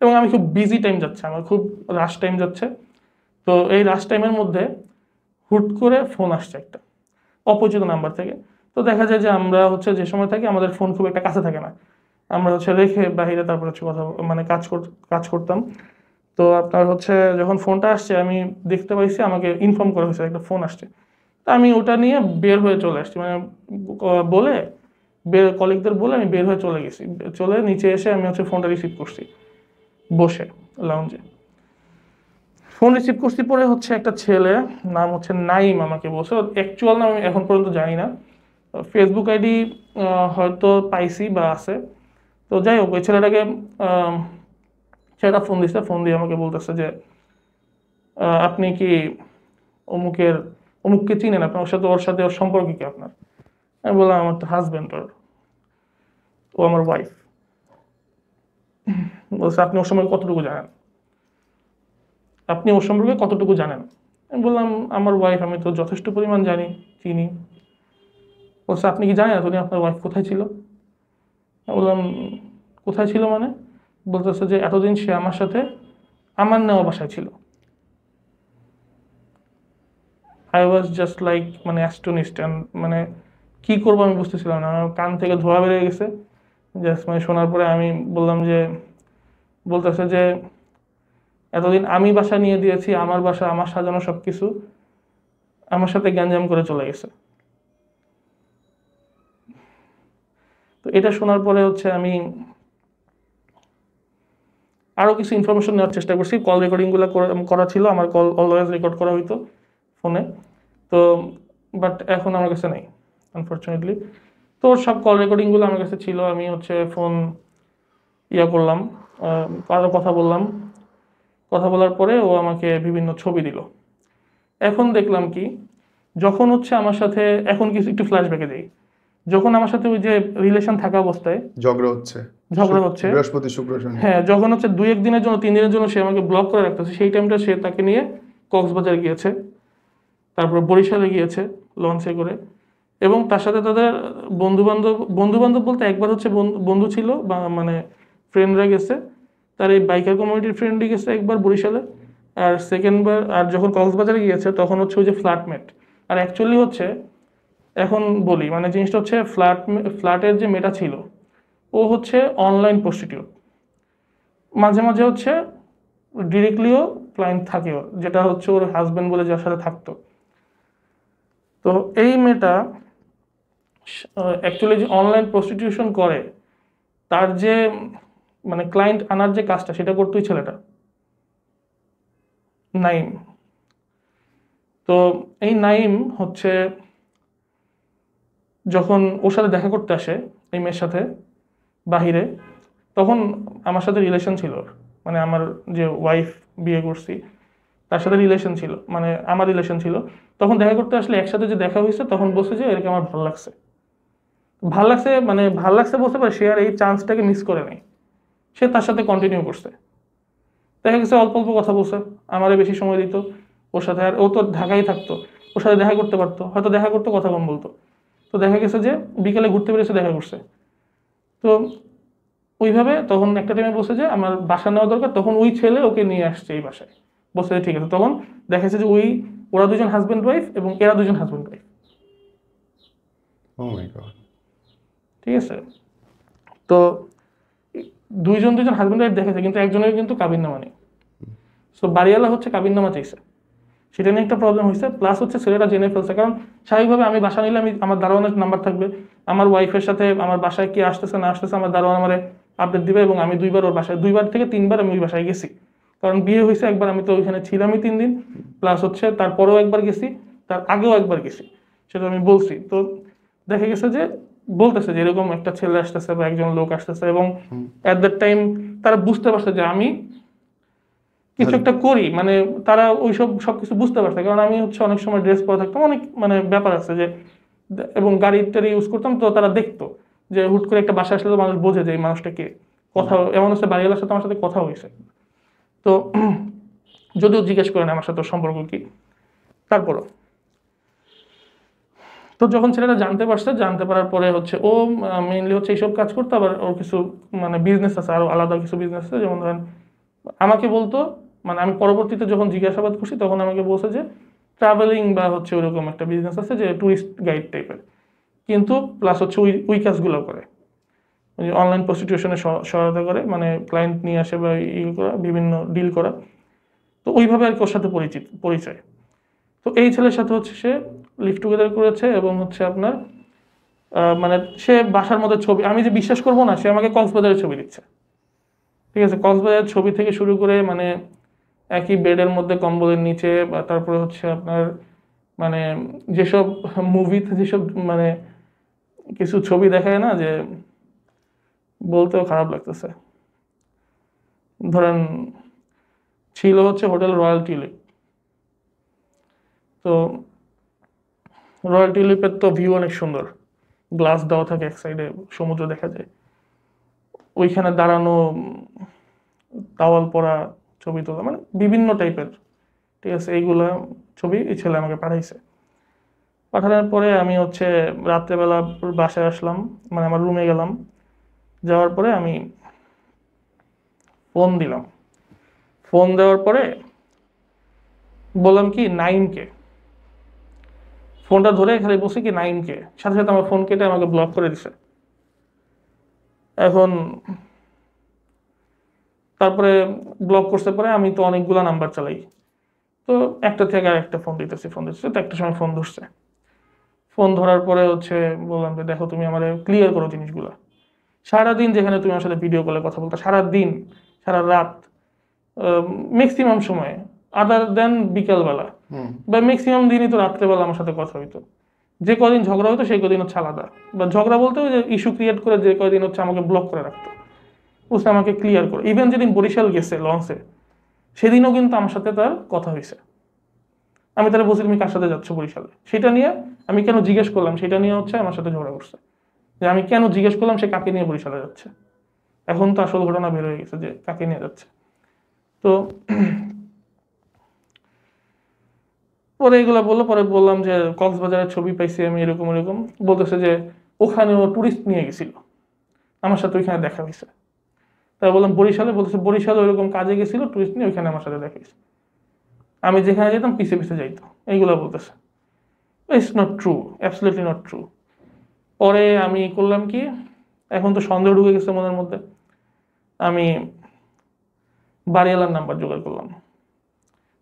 এবং আমি খুব বিজি টাইম যাচ্ছে, আমার খুব রাশ টাইম যাচ্ছে। তো এই রাশ টাইমের মধ্যে হুট করে ফোন আসছে একটা অপরিচিত নাম্বার থেকে। তো দেখা যায় যে আমরা হচ্ছে যে সময় থাকি আমাদের ফোন খুব একটা কাছে থাকে না, আমরা হচ্ছে রেখে বাইরে তারপর হচ্ছে কথা মানে কাজ করতাম। তো আপনার হচ্ছে যখন ফোনটা আসছে আমি দেখতে পাইছি, আমাকে ইনফর্ম করা হয়েছে একটা ফোন আসছে। তা আমি ওটা নিয়ে বের হয়ে চলে আসছি, মানে বলে কলিগদের বলে আমি বের হয়ে চলে গেছি। চলে নিচে এসে আমি হচ্ছে ফোনটা রিসিভ করছি বসে লাউঞ্জে। ফোন রিসিভ করছি পরে হচ্ছে একটা ছেলে, নাম হচ্ছে নাইম, আমাকে বলছে, অ্যাকচুয়াল নাম আমি এখন পর্যন্ত জানি না, ফেসবুক আইডি হয়তো পাইছি বা আছে। তো যাই হোক, ওই ছেলেটাকে ছেলেটা ফোন দিচ্ছে, ফোন দিয়ে আমাকে বলতেছে যে আপনি কি অমুককে চিনেন, আপনার ওর সাথে ওর সম্পর্ক কি আপনার? আমি বললাম আমার তো হাজব্যান্ড, ও আমার ওয়াইফ। বলছে আপনি ওর সম্পর্কে কতটুকু জানেন? আমি বললাম আমার ওয়াইফ আমি তো যথেষ্ট পরিমাণ চিনি। বলছে আপনি কি জানেন উনি আপনার ওয়াইফ কোথায় ছিল? আমি বললাম কোথায় ছিল মানে? বলতেছে যে এতদিন সে আমার সাথে আমার নেওয়া বাসায় ছিল। আই ওয়াজ জাস্ট লাইক মানে অ্যাস্টোনিশড, মানে কি করবো আমি বুঝতেছিলাম না, আমার কান থেকে ধোয়া বেরিয়ে গেছে। জাস্ট মানে শোনার পরে আমি বললাম যে, বলতেছে যে এতদিন আমি বাসা নিয়ে দিয়েছি, আমার বাসা, আমার সাজানো সব কিছু, আমার সাথে গ্যাঞ্জাম করে চলে গেছে। তো এটা শোনার পরে হচ্ছে আমি আরও কিছু ইনফরমেশন নেওয়ার চেষ্টা করছি। কল রেকর্ডিংগুলো করা ছিল, আমার কল অলওয়েজ রেকর্ড করা হইতো ফোনে। তো বাট এখন আমার কাছে নেই আনফর্চুনেটলি। তো সব কল রেকর্ডিংগুলো আমার কাছে ছিল। আমি হচ্ছে ফোন করলাম, আরও কথা বললাম, কথা বলার পরে ও আমাকে বিভিন্ন ছবি দিল। এখন দেখলাম কি, যখন হচ্ছে আমার সাথে, এখন কিছু একটু ফ্ল্যাশব্যাকে যাই, যখন আমার সাথে ওই যে রিলেশন থাকা অবস্থায় ঝগড়া হচ্ছে, ঝগড়া হচ্ছে, বৃহস্পতি শুক্র শনি। হ্যাঁ, যখন হচ্ছে 2-1 দিনের জন্য 3 দিনের জন্য সে আমাকে ব্লক করে রাখতেছে, সেই টাইমটা সে তাকে নিয়ে কক্সবাজার গিয়েছে, তারপর বরিশালে গিয়েছে লঞ্চে করে, এবং তার সাথে তাদের বন্ধু বান্ধব বলতে একবার হচ্ছে বন্ধু ছিল বা মানে ফ্রেন্ডরা গেছে, তার এই বাইকার কমিউনিটির ফ্রেন্ডই গেছে একবার বরিশালে, আর সেকেন্ডবার আর যখন কক্সবাজারে গিয়েছে তখন হচ্ছে ওই যে ফ্ল্যাটমেট। আর অ্যাকচুয়ালি হচ্ছে, এখন বলি মানে জিনিসটা হচ্ছে, ফ্ল্যাটের যে মেয়েটা ছিল ও হচ্ছে অনলাইন প্রস্টিটিউট, মাঝে মাঝে হচ্ছে ডিরেক্টলিও ক্লায়েন্ট থাকে ওর, যেটা হচ্ছে ওর হাজবেন্ড বলে যার সাথে থাকতো। তো এই মেয়েটা অ্যাকচুয়ালি যে অনলাইন প্রস্টিটিউশন করে, তার যে মানে ক্লায়েন্ট আনার যে কাজটা সেটা করতোই ছেলেটা, নাইম। তো এই নাইম হচ্ছে যখন ওর সাথে দেখা করতে আসে এই মেয়ের সাথে বাহিরে, তখন আমার সাথে রিলেশন ছিল ওর, মানে আমার যে ওয়াইফ বিয়ে করছি তার সাথে রিলেশন ছিল, মানে আমার রিলেশন ছিল। তখন দেখা করতে আসলে একসাথে যে দেখা হয়েছে তখন বলছে যে এরকম আমার ভালো লাগছে, মানে ভাল লাগছে বলতে পারে, সে আর এই চান্সটাকে মিস করে নাই, সে তার সাথে কন্টিনিউ করছে। দেখা গেছে অল্প অল্প কথা বলছে, আমারে বেশি সময় দিত ওর সাথে, আর ও তো ঢাকায় থাকতো, ওর সাথে দেখা করতে পারতো, হয়তো দেখা করতে কথা কম বলতো। তো দেখা গেছে যে বিকালে ঘুরতে বেরিয়েছে, দেখা করছে। তো ওইভাবে তখন একটা টাইমে বসে যে আমার বাসা নেওয়া দরকার, তখন ওই ছেলে ওকে নিয়ে আসছে এই বাসায়, বসে যে ঠিক আছে। তখন দেখা যাচ্ছে যে ওরা দুজন হাজব্যান্ড ওয়াইফ এবং এরা দুজন হাজব্যান্ড ওয়াইফ, ও মাই গড। ঠিক আছে। তো দুজন হাজব্যান্ড ওয়াইফ দেখেছে, কিন্তু একজনের কিন্তু কাবিননামা নেই। সো বাড়িওয়ালা হচ্ছে কাবিননামা চাইছে, সেটা নিয়ে একটা প্রবলেম হয়েছে। প্লাস হচ্ছে ছেলেটা জেনে ফেলছে, কারণ স্বাভাবিকভাবে আমি বাসা নিলে আমার দারোয়ানের নাম্বার থাকবে, আমার ওয়াইফের সাথে আমার বাসায় কি আসতেছে না আসতেছে আমার দারোয়ান আমার আপডেট দিবে, এবং আমি 2 বার ওর বাসায়, 2 থেকে 3 বার আমি ওই বাসায় গেছি, কারণ বিয়ে হয়েছে একবার, আমি তো ওইখানে ছিলামই 3 দিন, প্লাস হচ্ছে তারপরেও একবার গেছি, তার আগেও একবার গেছি, সেটা আমি বলছি। তো দেখা গেছে যে বলতেছে যে এরকম একটা ছেলে আসতেছে বা একজন লোক আসতেছে, এবং অ্যাট দ্যাট টাইম তারা বুঝতে পারছে যে আমি কিছু একটা করি, মানে তারা ওইসব সবকিছু বুঝতে পারছে, কারণ আমি হচ্ছে অনেক সময় ড্রেস পরে থাকতাম, অনেক মানে ব্যাপার আছে যে, এবং গাড়ি টাড়ি ইউজ করতাম, তো তারা দেখতো যে হুট করে একটা বাসা আসলে তো মানুষ বোঝে যে এই মানুষটাকে, কথা এমন হচ্ছে বাড়িওয়ালার সাথে আমার সাথে কথা হয়েছে। তো যদিও জিজ্ঞেস করেন আমার সাথে ওর সম্পর্ক কি, তারপরও তো যখন ছেলেটা জানতে পারার পরে হচ্ছে ও মেইনলি হচ্ছে এইসব কাজ করতো, আবার ওর কিছু মানে বিজনেস আছে, আরো আলাদা কিছু বিজনেস আছে, যেমন ধরেন আমাকে বলতো, মানে আমি পরবর্তীতে যখন জিজ্ঞাসাবাদ করছি তখন আমাকে বলছে যে ট্রাভেলিং বা হচ্ছে ওইরকম একটা বিজনেস আছে, যে টুরিস্ট গাইড টাইপের, কিন্তু প্লাস হচ্ছে ওই কাজগুলো করে, ওই অনলাইন প্রস্টিটিউশনে সহায়তা করে, মানে ক্লায়েন্ট নিয়ে আসে বা করা, বিভিন্ন ডিল করা। তো ওইভাবে আর কি ওর সাথে পরিচয়। তো এই ছেলের সাথে হচ্ছে সে লিভ টুগেদার করেছে, এবং হচ্ছে আপনার মানে সে বাসার মধ্যে ছবি, আমি যে বিশ্বাস করবো না, সে আমাকে কক্সবাজারের ছবি দিচ্ছে, ঠিক আছে, কক্সবাজারের ছবি থেকে শুরু করে মানে একই বেডের মধ্যে কম্বলের নিচে, বা তারপরে হচ্ছে আপনার মানে যেসব মুভিতে যেসব মানে কিছু ছবি দেখায় না, যে বলতেও খারাপ লাগতেছে, ধরেন ছিল হচ্ছে হোটেল রয়্যাল টিউলিপ। তো রয়্যাল টিউলিপের তো ভিউ অনেক সুন্দর, গ্লাস দেওয়া থাকে, এক সাইডে সমুদ্র দেখা যায়, ওইখানে দাঁড়ানো, তাওয়াল পরা, ছবি তোলা, মানে বিভিন্ন টাইপের, ঠিক আছে, এইগুলা ছবি এই ছেলে আমাকে পাঠানোর পরে আমি হচ্ছে রাত্রেবেলা বাসায় আসলাম, মানে আমার রুমে গেলাম, যাওয়ার পরে আমি ফোন দিলাম, ফোন দেওয়ার পরে বললাম কি নাইমকে, ফোনটা ধরে খালি বসে কি নাইমকে, সাথে সাথে আমার ফোন কেটে আমাকে ব্লক করে দিছে। এখন তারপরে ব্লক করতে পরে আমি তো অনেকগুলো নাম্বার চালাই, তো একটা থেকে আর একটা ফোন দিতেছি, তো একটা সময় ফোন ধরছে, ফোন ধরার পরে হচ্ছে বললাম যে দেখো তুমি আমার ক্লিয়ার করো জিনিসগুলো, সারাদিন যেখানে তুমি আমার সাথে ভিডিও কলে কথা বলতো, সারাদিন সারা রাত, ম্যাক্সিমাম সময় আদার দেন বিকালবেলা, বা ম্যাক্সিমাম দিনই তো রাত্রেবেলা আমার সাথে কথা হইতো, যে কদিন ঝগড়া হতো সেই কদিন হচ্ছে আলাদা, বা ঝগড়া বলতে ওই যে ইস্যু ক্রিয়েট করে যে কদিন হচ্ছে আমাকে ব্লক করে রাখতো, বুঝতে আমাকে ক্লিয়ার করো। ইভেন যেদিন বরিশাল গেছে লঞ্চে, সেদিনও কিন্তু আমার সাথে তার কথা হয়েছে। আমি তারা বলছি তুমি কার সাথে যাচ্ছ বরিশালে, সেটা নিয়ে আমি কেন জিজ্ঞেস করলাম সেটা নিয়ে হচ্ছে আমার সাথে ঝগড়া করছে, যে আমি কেন জিজ্ঞেস করলাম সে কাকে নিয়ে বরিশালে যাচ্ছে। এখন তো আসল ঘটনা বের হয়ে গেছে যে কাকে নিয়ে যাচ্ছে। তো পরে এগুলো বললো, পরে বললাম যে কক্সবাজারের ছবি পাইছি আমি এরকম এরকম, বলতেছে যে ওখানেও টুরিস্ট নিয়ে গেছিল, আমার সাথে ওইখানে দেখা হয়েছে। তাই বললাম বরিশালে, বলতেছে বরিশালে ওইরকম কাজে গেছিল টুরিস্ট নিয়ে, ওইখানে আমার সাথে দেখা হয়েছে, আমি যেখানে যেতাম পিছে পিছে যাইতো, এইগুলো বলতেছে। It's not true, absolutely not true. পরে আমি করলাম কি, এখন তো সন্দেহ ঢুকে গেছে মনের মধ্যে, আমি বাড়িওয়ালার নাম্বার জোগাড় করলাম,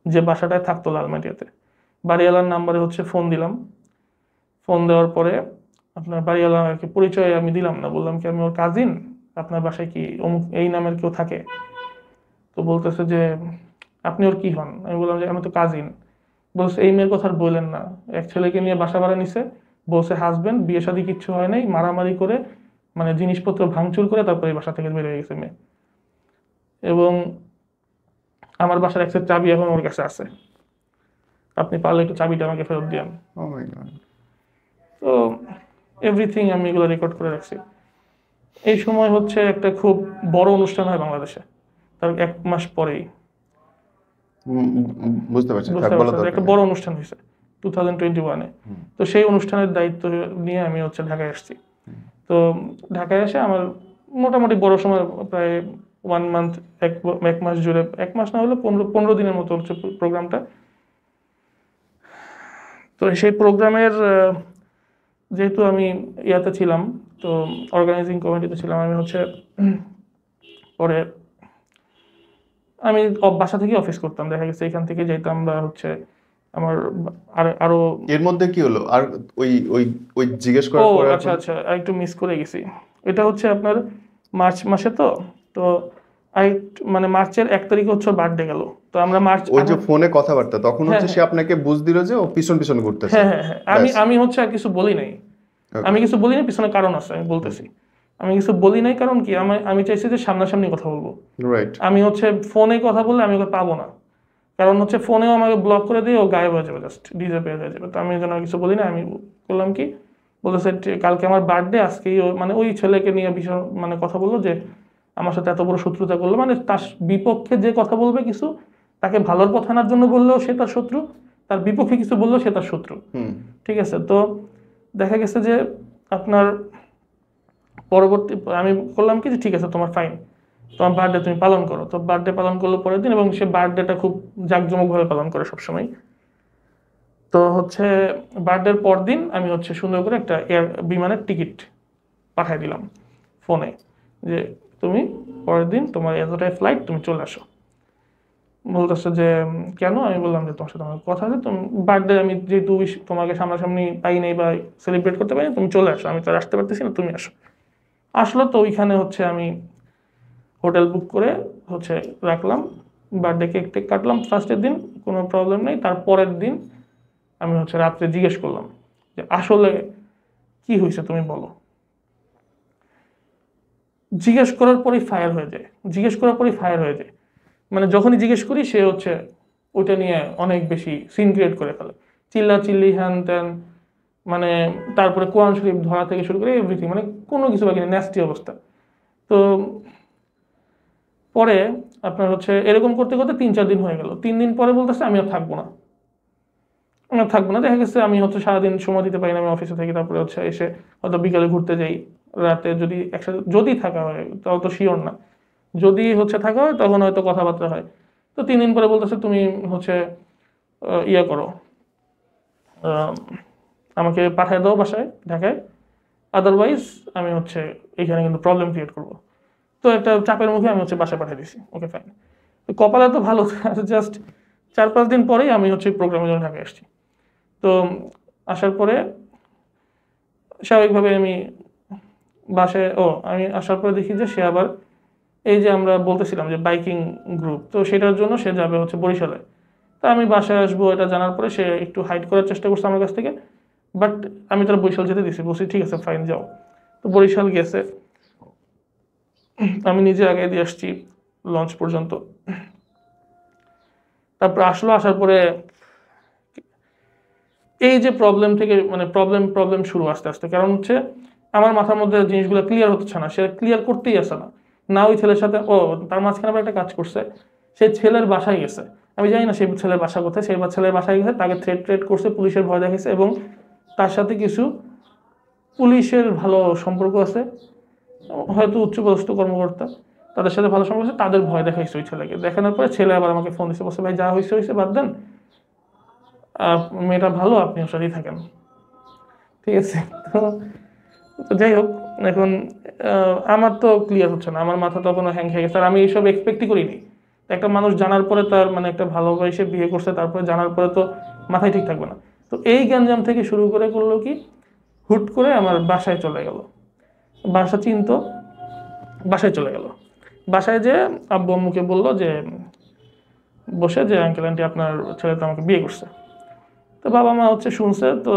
যে বাসাটায় থাকতো লালমাটিয়াতে। বাড়িওয়ালার নাম্বারে হচ্ছে ফোন দিলাম। ফোন দেওয়ার পরে আপনার বাড়িওয়ালাকে পরিচয় আমি দিলাম না, বললাম কি আমি ওর কাজিন, আপনার বাসায় কি অমুক এই নামের কেউ থাকে? তো বলতেছে যে আপনি ওর কি হন? আমি বললাম যে আমি তো কাজিন। বলছে এই মেয়ের কথা আর বললেন না, এক ছেলেকে নিয়ে বাসা ভাড়া নিছে, বলছে হাজবেন্ড, বিয়ে শাদী কিচ্ছু হয় নাই, মারামারি করে মানে জিনিসপত্র ভাঙচুর করে তারপরে এই বাসা থেকে বের হয়ে গেছে মেয়ে। এবং আমার বাসার একটা চাবি এখন ওর কাছে আছে, আপনি পারলে একটু চাবিটা আমাকে ফেরত দিন। Oh my God. তো এভরিথিং আমি এগুলো রেকর্ড করে রাখছি। এই সময় হচ্ছে একটা খুব বড় অনুষ্ঠান হয় বাংলাদেশে, তার 1 মাস পরেই, বুঝতে পারছি, থাক বুঝতে বলা পারছেন, দরকার একটা নেই। বড় অনুষ্ঠান হয়েছে 2021-এ। তো সেই অনুষ্ঠানের দায়িত্ব নিয়ে আমি হচ্ছে ঢাকায় আসছি। তো ঢাকায় এসে আমার মোটামুটি বড় সময় প্রায় 1 মান্থ, 1 মাস জুড়ে, 1 মাস না হলে 15 দিনের মতো হচ্ছে প্রোগ্রামটা। তো সেই প্রোগ্রামের যেহেতু আমি ইয়াতে ছিলাম, তো অর্গানাইজিং কমিটিতে ছিলাম, আমি হচ্ছে পরে আমি বাসা থেকে অফিস করতাম, দেখা গেছে এখান থেকে যেতাম বা হচ্ছে আমার আরো। এর মধ্যে কি হলো আর ওই ওই ওই জিজ্ঞেস ও করার পরে আর আচ্ছা আচ্ছা, একটু মিস করে গেছি। এটা হচ্ছে আপনার মার্চ মাসে, তো তো মানে মার্চের 1 তারিখে হচ্ছে বার্থডে গেল। তো আমরা মার্চ ওই যে ফোনে কথাবার্তা তখন হ্যাঁ হচ্ছে সে আপনাকে বুঝ দিল যে ও পিছন পিছন ঘুরতেছে। হ্যাঁ হ্যাঁ হ্যাঁ, আমি ব্যাস। আমি হচ্ছে আর কিছু বলি নাই। আমি কিছু বলি নাই, পিছনে কারণ আছে, আমি বলতেছি। আমি কিছু বলি নাই কারণ কি, আমি চাইছি যে সামনাসামনি কথা বলবো। রাইট। আমি হচ্ছে ফোনে কথা বললে আমি ওকে পাবো না, কারণ হচ্ছে ফোনেও আমাকে ব্লক করে দিয়ে ও গায়েব হয়ে যাবে, জাস্ট ডিসঅ্যাপিয়ার হয়ে যাবে। তো আমি এই জন্য আর কিছু বলি না। আমি করলাম কি, বলতেছে কালকে আমার বার্থডে, আজকেই মানে ওই ছেলেকে নিয়ে বিষয় মানে কথা বললো যে আমার সাথে এত বড় শত্রুতা করলো, মানে তার বিপক্ষে যে কথা বলবে কিছু, তাকে ভালোর পথ আনার জন্য বললেও সে তার শত্রু, তার বিপক্ষে কিছু বললেও সে তার শত্রু। ঠিক আছে। তো দেখা গেছে যে আপনার পরবর্তী আমি করলাম কি যে ঠিক আছে তোমার ফাইন, তোমার বার্থডে তুমি পালন করো। তো বার্থডে পালন করলো পরের দিন, এবং সে বার্থডেটা খুব জাঁকজমকভাবে পালন করে সবসময়। তো হচ্ছে বার্থডের পর দিন আমি হচ্ছে সুন্দর করে একটা বিমানের টিকিট পাঠিয়ে দিলাম ফোনে, যে তুমি পরের দিন তোমার এতটাই ফ্লাইট, তুমি চলে আসো। বলতেছে যে কেন? আমি বললাম যে তোমার সাথে আমার কথা আছে, তুমি বার্থডে আমি যেহেতু তোমাকে সামনাসামনি পাই নাই বা সেলিব্রেট করতে পারি, তুমি চলে আসো, আমি তো আর আসতে পারতেছি না, তুমি আসো। আসলো। তো ওইখানে হচ্ছে আমি হোটেল বুক করে হচ্ছে রাখলাম, বার্থডে কেক টেক কাটলাম ফার্স্টের দিন, কোনো প্রবলেম নেই। তারপরের দিন আমি হচ্ছে রাত্রে জিজ্ঞেস করলাম যে আসলে কি হয়েছে তুমি বলো। জিজ্ঞেস করার পরেই ফায়ার হয়ে যায়, জিজ্ঞেস করার পরেই ফায়ার হয়ে যায়। মানে যখনই জিজ্ঞেস করি সে হচ্ছে ওইটা নিয়ে অনেক বেশি সিন ক্রিয়েট করে ফেলে, চিল্লা চিল্লি হ্যান ত্যান, মানে তারপরে কোরআন শরীফ ধরা থেকে শুরু করে এভরিথিং, মানে কোনো কিছু বাকি নেই, ন্যাস্টি অবস্থা। তো পরে আপনার হচ্ছে এরকম করতে করতে 3-4 দিন হয়ে গেল। 3 দিন পরে বলতেছে আমি আর থাকবো না, আমি আর থাকবো না। দেখা গেছে আমি হচ্ছে সারাদিন সময় দিতে পারি না, আমি অফিসে থাকি, তারপরে হচ্ছে এসে হয়তো বিকালে ঘুরতে যাই, রাতে যদি একসাথে যদি থাকা হয়, তাও তো শিওর না, যদি হচ্ছে থাকা হয় তখন হয়তো কথাবার্তা হয়। তো 3 দিন পরে বলতেছে তুমি হচ্ছে ইয়ে করো, আমাকে পাঠিয়ে দাও বাসায় ঢাকায়, আদারওয়াইজ আমি হচ্ছে এখানে কিন্তু প্রবলেম ক্রিয়েট করবো। তো একটা চাপের মুখে আমি হচ্ছে বাসায় পাঠিয়ে দিছি। Okay fine. কপালে তো ভালো, জাস্ট 4-5 দিন পরেই আমি হচ্ছে প্রোগ্রামের জন্য ঢাকায় আসছি। তো আসার পরে স্বাভাবিকভাবে আমি বাসায় আমি আসার পরে দেখি যে সে আবার এই যে আমরা বলতেছিলাম যে বাইকিং গ্রুপ, তো সেটার জন্য সে যাবে হচ্ছে বরিশালে। তা আমি বাসায় আসবো এটা জানার পরে সে একটু হাইড করার চেষ্টা করছে আমার কাছ থেকে, বাট আমি তার বরিশাল যেতে দিছি, বলছি ঠিক আছে ফাইন যাও। তো বরিশাল গেছে, আমি নিজে আগে দিয়ে আসছি লঞ্চ পর্যন্ত। তারপর আসলো, আসার পরে এই যে প্রবলেম থেকে মানে প্রবলেম শুরু আস্তে আস্তে। কারণ হচ্ছে আমার মাথার মধ্যে জিনিসগুলো ক্লিয়ার হচ্ছে না, সে ক্লিয়ার করতেই আসে না। না ওই ছেলের সাথে তার মাঝখানে আবার একটা কাজ করছে, সে ছেলের বাসায় গেছে। আমি জানি না সেই ছেলের বাসা কোথায়, সেই ছেলের বাসায় গেছে, তাকে থ্রেট করছে, পুলিশের ভয় দেখাইছে, এবং তার সাথে কিছু পুলিশের ভালো সম্পর্ক আছে, হয়তো উচ্চপদস্থ কর্মকর্তা, তাদের সাথে ভালো সম্পর্ক আছে, তাদের ভয় দেখাইছে ওই ছেলেকে। দেখানোর পরে ছেলে আবার আমাকে ফোন দিচ্ছে, বলছে ভাই যা হয়েছে বাদ দেন, মেয়েটা ভালো, আপনি ওর সাথেই থাকেন। ঠিক আছে, তো তো যাই হোক, এখন আমার তো ক্লিয়ার হচ্ছে না, আমার মাথা তখনও হ্যাং খেয়ে গেছে। আর আমি এইসব এক্সপেক্টই করিনি। একটা মানুষ জানার পরে তার মানে একটা ভালোবাসে বিয়ে করছে, তারপরে জানার পরে তো মাথায় ঠিক থাকবে না। তো এই গ্যাঞ্জাম থেকে শুরু করে করলো কি, হুট করে আমার বাসায় চলে গেল। বাসা চিনতো, বাসায় চলে গেল। বাসায় যে আব্বু আম্মুকে বললো যে বসে যে আঙ্কেল আন্টি আপনার ছেলে তো আমাকে বিয়ে করছে। তো বাবা মা হচ্ছে শুনছে, তো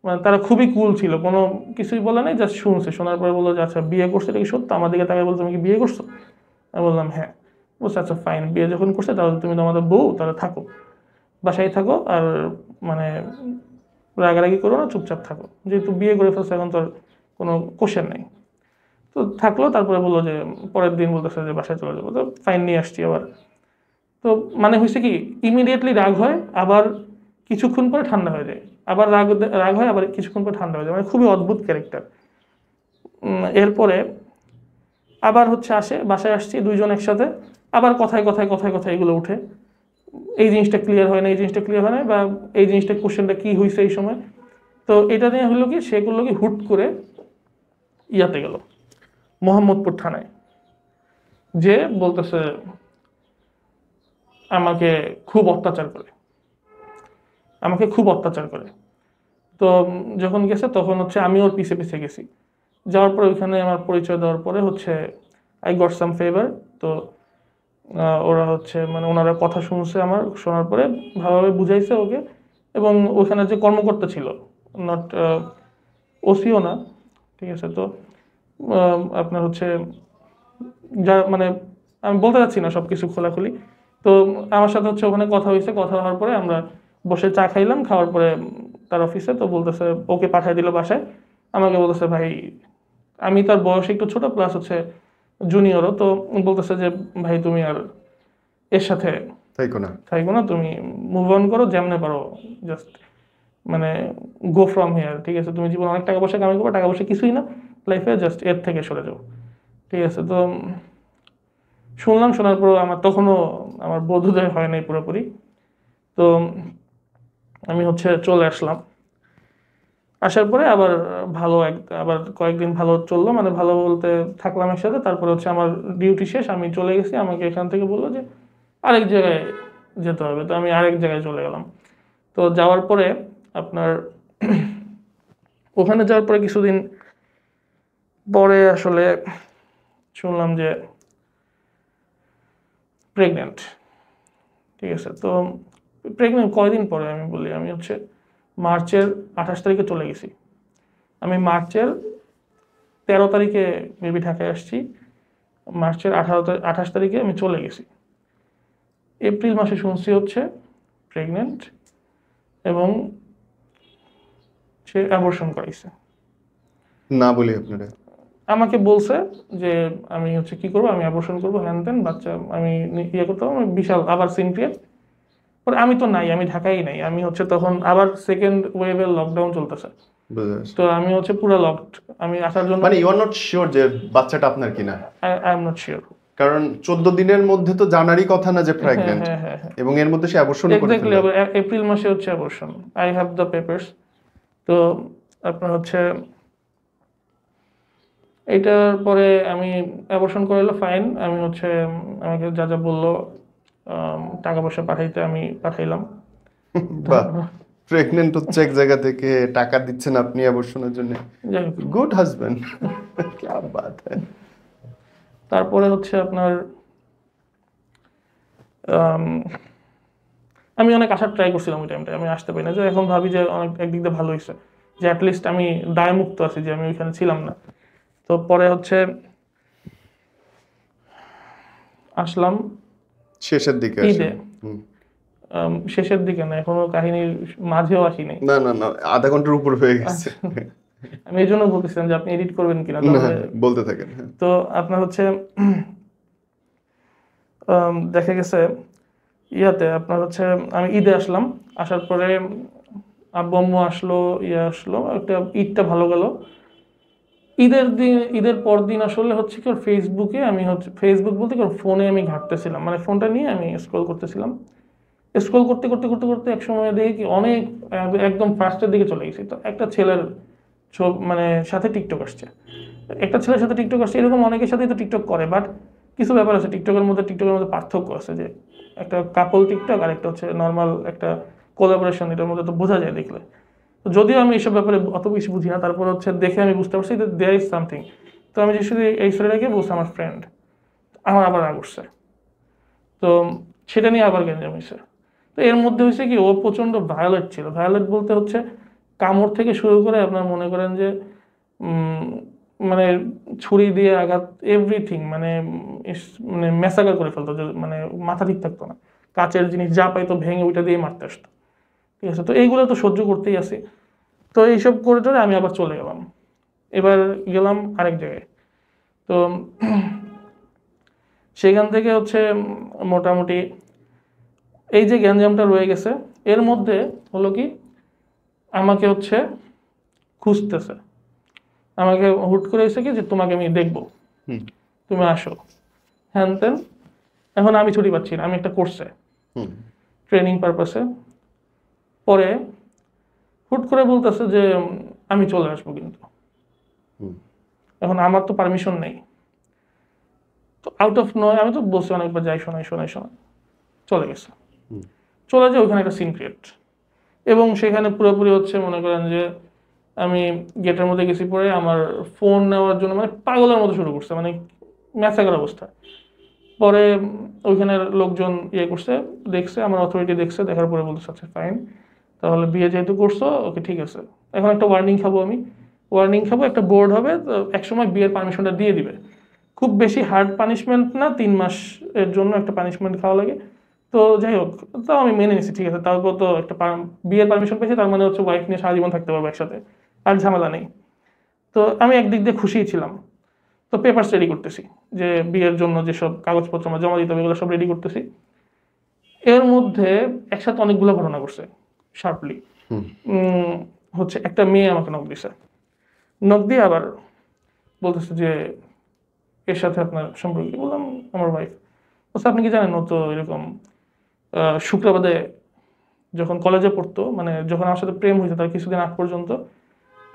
মানে তারা খুবই কুল ছিল, কোনো কিছুই বলে নাই, জাস্ট শুনছে। শোনার পরে বললো যে আচ্ছা বিয়ে করছে এটা কি সত্য? আমার দিকে তাকে বলতো তুমি কি বিয়ে করছো? আমি বললাম হ্যাঁ। বলছে আচ্ছা ফাইন, বিয়ে যখন করছে তাহলে তুমি তো আমাদের বউ, তাহলে থাকো, বাসায় থাকো, আর মানে রাগারাগি করো না, চুপচাপ থাকো, যেহেতু বিয়ে করে ফেলছে এখন তোর কোনো কোশ্চেন নেই। তো থাকলো, তারপরে বললো যে পরের দিন বলতেছে যে বাসায় চলে যাবো। তো ফাইন নিয়ে আসছি আবার। তো মানে হয়েছে কি, ইমিডিয়েটলি রাগ হয়, আবার কিছুক্ষণ পরে ঠান্ডা হয়ে যায়, আবার রাগ হয়, আবার কিছুক্ষণ পরে ঠান্ডা হয়ে যায়, মানে খুবই অদ্ভুত ক্যারেক্টার। এরপরে আবার হচ্ছে আসে, বাসায় আসছি দুইজন একসাথে, আবার কথায় এগুলো উঠে, এই জিনিসটা ক্লিয়ার হয় না, এই জিনিসটা ক্লিয়ার হয় না, বা এই জিনিসটা কোশ্চেনটা কি হয়েছে এই সময়। তো এটা নিয়ে হলো কি, সে করলো কি, হুট করে ইয়াতে গেল মোহাম্মদপুর থানায়, যে বলতেছে আমাকে খুব অত্যাচার করে, আমাকে খুব অত্যাচার করে। তো যখন গেছে তখন হচ্ছে আমি ওর পিছে পিছে গেছি। যাওয়ার পরে ওইখানে আমার পরিচয় দেওয়ার পরে হচ্ছে আই গট সাম ফেভার। তো ওরা হচ্ছে মানে ওনারা কথা শুনছে, আমার শোনার পরে ভালোভাবে বুঝাইছে ওকে। এবং ওখানে যে কর্মকর্তা ছিল, নট ওসিও না, ঠিক আছে, তো আপনার হচ্ছে যা মানে আমি বলতে চাচ্ছি না সব কিছু খোলাখুলি। তো আমার সাথে হচ্ছে ওখানে কথা হয়েছে, কথা হওয়ার পরে আমরা বসে চা খাইলাম, খাওয়ার পরে তার অফিসে তো বলতেছে, ওকে পাঠিয়ে দিল বাসায়। আমাকে বলতেছে ভাই, আমি তার বয়স একটু ছোট, প্লাস হচ্ছে জুনিয়রও, তো বলতেছে যে ভাই তুমি আর এর সাথে থাইকো না, তুমি মুভ অন করো যেমনে পারো, জাস্ট মানে গো ফ্রম হিয়ার, ঠিক আছে, তুমি জীবনে অনেক টাকা পয়সা কামাই করবে, টাকা পয়সা কিছুই না লাইফে, জাস্ট এর থেকে সরে যাও, ঠিক আছে। তো শুনলাম, শোনার পর আমার তখনও আমার বোধোদয় হয় নাই পুরোপুরি। তো আমি হচ্ছে চলে আসলাম। আসার পরে আবার আবার কয়েকদিন ভালো চললো, মানে ভালো বলতে থাকলাম একসাথে। তারপরে হচ্ছে আমার ডিউটি শেষ, আমি চলে গেছি। আমাকে এখান থেকে বললো যে আরেক জায়গায় যেতে হবে, তো আমি আরেক জায়গায় চলে গেলাম। তো যাওয়ার পরে আপনার ওখানে যাওয়ার পরে কিছুদিন পরে আসলে শুনলাম যে প্রেগনেন্ট, ঠিক আছে। তো প্রেগনেন্ট কয়দিন পরে আমি বলি, আমি হচ্ছে মার্চের 28 তারিখে চলে গেছি। আমি মার্চের 13 তারিখে মেবি ঢাকায় আসছি, মার্চের 28 তারিখে আমি চলে গেছি। এপ্রিল মাসে শুনছি হচ্ছে প্রেগনেন্ট, এবং সে অ্যাবর্শন করাইছে। না বলি আপনারা আমাকে বলছে যে আমি হচ্ছে কি করবো, আমি অ্যাবর্শন করবো, হ্যান ত্যান, বাচ্চা আমি ইয়ে করতে পারবো, বিশাল আবার সিন ক্রিয়েট। পরে আমি তো নাই, আমি ঢাকায় নাই, আমি হচ্ছে তখন আবার সেকেন্ড ওয়েভের লকডাউন চলতেছে, তো আমি হচ্ছে পুরো লকড। আমি আসার জন্য মানে ইউ আর নট শিওর যে বাচ্চাটা আপনার কিনা? আই এম নট শিওর, কারণ 14 দিনের মধ্যে তো জানারই কথা না যে প্রেগন্যান্ট, হ্যাঁ, এবং এর মধ্যে সে অ্যাবর্শন করে এক্স্যাক্টলি। ফেলে। এপ্রিল মাসে হচ্ছে abortion, I have the papers. তো আপনার হচ্ছে এইটার পরে আমি অ্যাবর্শন করাইলো, ফাইন। আমি হচ্ছে আমাকে যা যা বললো টাকা পয়সা পাঠাইতে, আমি পাঠাইলাম। বাহ, প্রেগন্যান্ট হচ্ছে এক জায়গা থেকে টাকা দিচ্ছেন আপনি অ্যাবর্শনের জন্য। যাই হোক, গুড হাজবেন্ড, কি বাত হ্যায়। তারপরে হচ্ছে আপনার আমি অনেক আসার ট্রাই করছিলাম ওই টাইমটা, আমি আসতে পারি না। যে এখন ভাবি যে অনেক একদিক দিয়ে ভালো হয়েছে যে অ্যাটলিস্ট আমি দায়মুক্ত আছি যে আমি ওইখানে ছিলাম না। তো পরে হচ্ছে আসলাম শেষের দিকে ঈদে। শেষের দিকে না, এখনো কাহিনীর মাঝেও আসিনি। না না না, আধা ঘন্টার উপর হয়ে গেছে। আমি এই জন্য বলতেছিলাম যে আপনি এডিট করবেন কিনা, না তাহলে বলতে থাকেন। হ্যাঁ। তো আপনার হচ্ছে দেখা গেছে ইয়াতে আপনার হচ্ছে আমি ঈদে আসলাম, আসার পরে আব্বু আম্মু আসলো, আসলো একটা, ঈদটা ভালো গেল। ঈদের দিন, ঈদের পর দিন আসলে হচ্ছে কি ওর ফেসবুকে আমি হচ্ছে, ফেসবুক বলতে কি ওর ফোনে আমি ঘাঁটতেছিলাম, মানে ফোনটা নিয়ে আমি স্ক্রল করতেছিলাম। স্ক্রল করতে করতে করতে করতে এক সময় দেখি কি অনেক একদম ফার্স্টের দিকে চলে গেছি, তো একটা ছেলের মানে সাথে টিকটক আসছে। একটা ছেলের সাথে টিকটক আসছে, এরকম অনেকের সাথেই তো টিকটক করে, বাট কিছু ব্যাপার আছে টিকটকের মধ্যে পার্থক্য আছে, যে একটা কাপল টিকটক আর একটা হচ্ছে নর্মাল একটা কোলাবোরেশন, এটার মধ্যে তো বোঝা যায় দেখলে। তো যদিও আমি এইসব ব্যাপারে অত বেশি বুঝি না, তারপর হচ্ছে দেখে আমি বুঝতে পারছি যে দেয়ার ইজ সামথিং। তো আমি যে শুধু এই ছেলেটাকে বলছি আমার ফ্রেন্ড, আমার আবার রাগ উঠছে, তো সেটা নিয়ে আবার গেঞ্জাম হয়েছে। তো এর মধ্যে হয়েছে কি ও প্রচণ্ড ভায়োলেট ছিল। ভায়োলেট বলতে হচ্ছে কামড় থেকে শুরু করে আপনার মনে করেন যে মানে ছুরি দিয়ে আঘাত, এভরিথিং, মানে মানে ম্যাসাকার করে ফেলতো, মানে মাথা ঠিক থাকতো না, কাচের জিনিস যা পাইতো ভেঙে ওইটা দিয়ে মারতে আসতো। ঠিক আছে, তো এইগুলো তো সহ্য করতেই আসি। তো এইসব করে টরে আমি আবার চলে গেলাম, এবার গেলাম আরেক জায়গায়। তো সেখান থেকে হচ্ছে মোটামুটি এই যে গ্যাঞ্জামটা রয়ে গেছে, এর মধ্যে হলো কি আমাকে হচ্ছে খুঁজতেছে, আমাকে হুট করে এসে কি যে তোমাকে আমি দেখবো, তুমি আসো, হ্যান তেন। এখন আমি ছুটি পাচ্ছি না, আমি একটা কোর্সে ট্রেনিং পারপাসে। পরে হুট করে বলতেছে যে আমি চলে আসবো, কিন্তু এখন আমার তো পারমিশন নেই। তো আউট অফ নয়, আমি তো বলছি অনেকবার যাই, শোনাই চলে গেছে। চলে যায় ওইখানে একটা সিন ক্রিয়েট, এবং সেখানে পুরোপুরি হচ্ছে মনে করেন যে আমি গেটের মধ্যে গেছি, পরে আমার ফোন নেওয়ার জন্য মানে পাগলের মতো শুরু করছে, মানে ম্যাসাকার অবস্থা। পরে ওইখানের লোকজন করছে, দেখছে, আমার অথরিটি দেখছে, দেখার পরে বলতেছে আচ্ছা ফাইন, তাহলে বিয়ে যেহেতু করছো ওকে ঠিক আছে, এখন একটা ওয়ার্নিং খাবো, একটা বোর্ড হবে, তো একসময় বিয়ের পারমিশনটা দিয়ে দিবে। খুব বেশি হার্ড পানিশমেন্ট না, 3 মাস এর জন্য একটা পানিশমেন্ট খাওয়া লাগে। তো যাই হোক, তাও আমি মেনে নিছি, ঠিক আছে, তারপর তো একটা বিয়ের পারমিশন পেয়েছি, তার মানে হচ্ছে ওয়াইফ নিয়ে সারা জীবন থাকতে পারবো একসাথে, আর ঝামেলা নেই। তো আমি একদিক দিয়ে খুশিই ছিলাম। তো পেপারস রেডি করতেছি, যে বিয়ের জন্য যেসব কাগজপত্র আমার জমা দিতে হবে এগুলো সব রেডি করতেছি। এর মধ্যে একসাথে অনেকগুলো ঘটনা ঘটছে শার্পলি। হচ্ছে একটা মেয়ে আমাকে নক দিয়ে আবার বলতেছে যে এর সাথে আপনার সম্পর্ক, বললাম আমার ওয়াইফ। বলছে আপনি কি জানেন ও তো এরকম শুক্রবারে যখন কলেজে পড়তো, মানে যখন আমার সাথে প্রেম হয়েছে তার কিছুদিন আগ পর্যন্ত,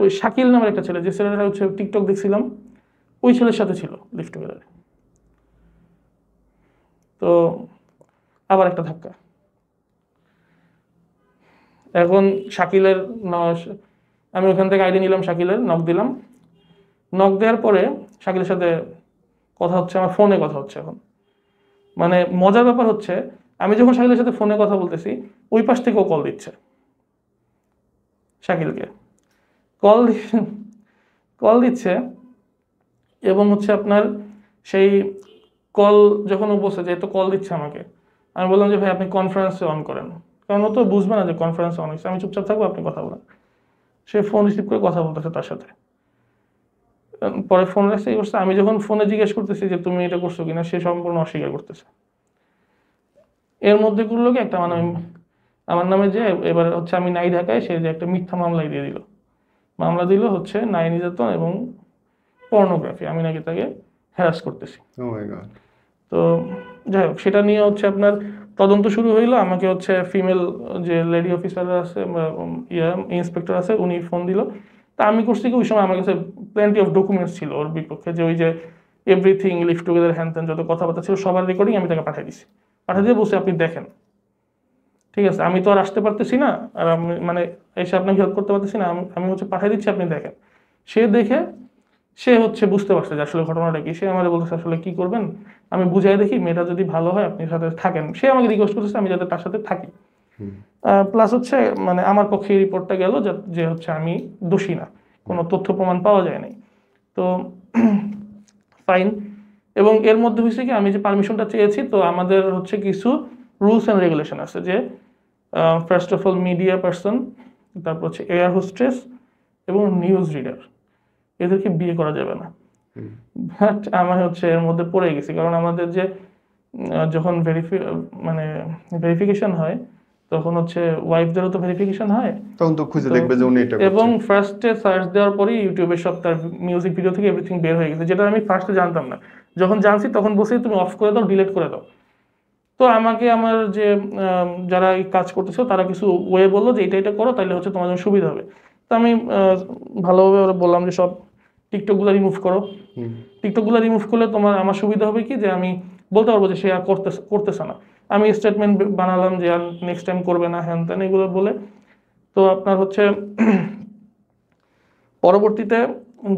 ওই শাকিল নামের একটা ছেলে, যে ছেলেটা হচ্ছে টিকটক দেখছিলাম, ওই ছেলের সাথে ছিল লিভ টুগেদারে। তো আবার একটা ধাক্কা। এখন শাকিলের আমি ওখান থেকে আইডি নিলাম, শাকিলের নক দিলাম, নক দেওয়ার পরে শাকিলের সাথে কথা হচ্ছে, আমার ফোনে কথা হচ্ছে। এখন মানে মজার ব্যাপার হচ্ছে, আমি যখন শাকিলের সাথে ফোনে কথা বলতেছি, ওই পাশ থেকেও কল দিচ্ছে শাকিলকে, কল দিচ্ছে। এবং হচ্ছে আপনার সেই কল যখন ও বসে যে তো কল দিচ্ছে আমাকে, আমি বললাম যে ভাই আপনি কনফারেন্সে অন করেন, কারণ ও তো বুঝবে না যে কনফারেন্সে অন হয়েছে, আমি চুপচাপ থাকবো, আপনি কথা বলেন। সে ফোন রিসিভ করে কথা বলতেছে তার সাথে। পরে ফোন রাখছে করছে, আমি যখন ফোনে জিজ্ঞেস করতেছি যে তুমি এটা করছো কিনা, সে সম্পূর্ণ অস্বীকার করতেছে। এর মধ্যে করলো কি একটা, মানে আমার নামে যে এবার হচ্ছে আমি নাই ঢাকায়, সে যে একটা মিথ্যা মামলাই দিয়ে দিল, মামলা দিল হচ্ছে নারী নির্যাতন এবং পর্নোগ্রাফি, আমি নাকি তাকে হ্যারাস করতেছি। তো যাই হোক, সেটা নিয়ে হচ্ছে আপনার তদন্ত শুরু হইলো। আমাকে হচ্ছে ফিমেল যে লেডি অফিসার আছে, ইন্সপেক্টর আছে, উনি ফোন দিল। তা আমি করছি কি, ওই সময় আমার কাছে প্লেন্টি অফ ডকুমেন্টস ছিল ওর বিপক্ষে, যে ওই যে এভরিথিং লিভ টুগেদার হ্যান ত্যান যত কথাবার্তা ছিল সবার রেকর্ডিং আমি তাকে পাঠিয়ে দিছি। পাঠিয়ে দিয়ে বসে আপনি দেখেন, ঠিক আছে, আমি তো আর আসতে পারতেছি না, আর আমি মানে এসে আপনাকে হেল্প করতে পারতেছি না, আমি হচ্ছে পাঠিয়ে দিচ্ছি, আপনি দেখেন। সে দেখে সে হচ্ছে বুঝতে পারছে যে আসলে ঘটনাটা কি। সে আমাকে বলতেছে আসলে কি করবেন, আমি বুঝাই দেখি, মেয়েটা যদি ভালো হয় আপনি সাথে থাকেন। সে আমাকে রিকোয়েস্ট করতেছে আমি যাতে তার সাথে থাকি, প্লাস হচ্ছে মানে আমার পক্ষে এই রিপোর্টটা গেল যে হচ্ছে আমি দোষী না, কোনো তথ্য প্রমাণ পাওয়া যায় নাই। তো ফাইন। এবং এর মধ্যে হয়েছে কি, আমি যে পারমিশনটা চেয়েছি, তো আমাদের হচ্ছে কিছু রুলস অ্যান্ড রেগুলেশন আছে, যে first of all media person, তারপর হচ্ছে এয়ার হোস্টেস এবং নিউজ রিডার, এদেরকে বিয়ে করা যাবে না। বাট আমার হচ্ছে এর মধ্যে পড়ে গেছি, কারণ আমাদের যে যখন মানে ভেরিফিকেশন হয় তখন হচ্ছে ওয়াইফদেরও তো ভেরিফিকেশন হয়, তখন তো খুঁজে তো দেখবে যে উনি এটা এবং করছেন। ফার্স্টে সার্চ দেওয়ার পরেই ইউটিউবে সব তার মিউজিক ভিডিও থেকে এভরিথিং বের হয়ে গেছে, যেটা আমি ফার্স্টে জানতাম না। যখন জানছি তখন বসেই তুমি অফ করে দাও, ডিলিট করে দাও। তো আমাকে আমার যে যারা এই কাজ করতেছে তারা কিছু ওয়ে বললো যে এটা করো, তাহলে হচ্ছে তোমার জন্য সুবিধা হবে। তো আমি ভালোভাবে ওরা বললাম যে সব টিকটকগুলো রিমুভ করো। টিকটকগুলো রিমুভ করলে আমার সুবিধা হবে কি, যে আমি বলতে পারবো যে সে আর করতেছে না। আমি স্টেটমেন্ট বানালাম যে আর নেক্সট টাইম করবে না, হ্যান ত্যান এগুলো বলে। তো আপনার হচ্ছে পরবর্তীতে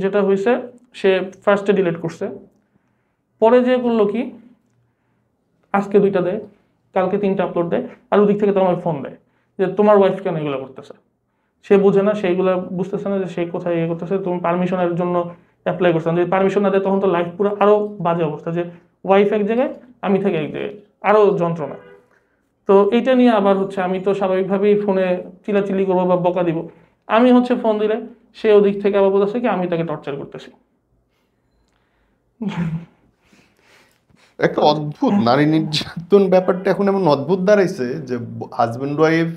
যেটা হয়েছে, সে ফার্স্টে ডিলিট করছে, পরে যে করলো কি, আজকে 2টা দেয়, কালকে 3টা আপলোড দেয়, আর ওদিক থেকে তো আমার ফোন দেয় যে তোমার ওয়াইফ কেন এগুলো করতেছে। সে বুঝে না, সেইগুলো বুঝতেছে না যে সে কোথায় ইয়ে করতেছে। তুমি পারমিশনের জন্য অ্যাপ্লাই করছেন, যদি পারমিশন না দেয় তখন তো লাইফ পুরো আরও বাজে অবস্থা, যে ওয়াইফ এক জায়গায়, আমি থেকে এক জায়গায়, আরও যন্ত্রণা। তো এইটা নিয়ে আবার হচ্ছে আমি তো স্বাভাবিকভাবেই ফোনে চিলাচিলি করবো বা বকা দিব। আমি হচ্ছে ফোন দিলে সে ওদিক থেকে আবার বলতেছে কি আমি তাকে টর্চার করতেছি। একটা অদ্ভুত নারী নির্যাতন ব্যাপারটা এখন এমন অদ্ভুত দাঁড়াইছে যে হাজব্যান্ড ওয়াইফ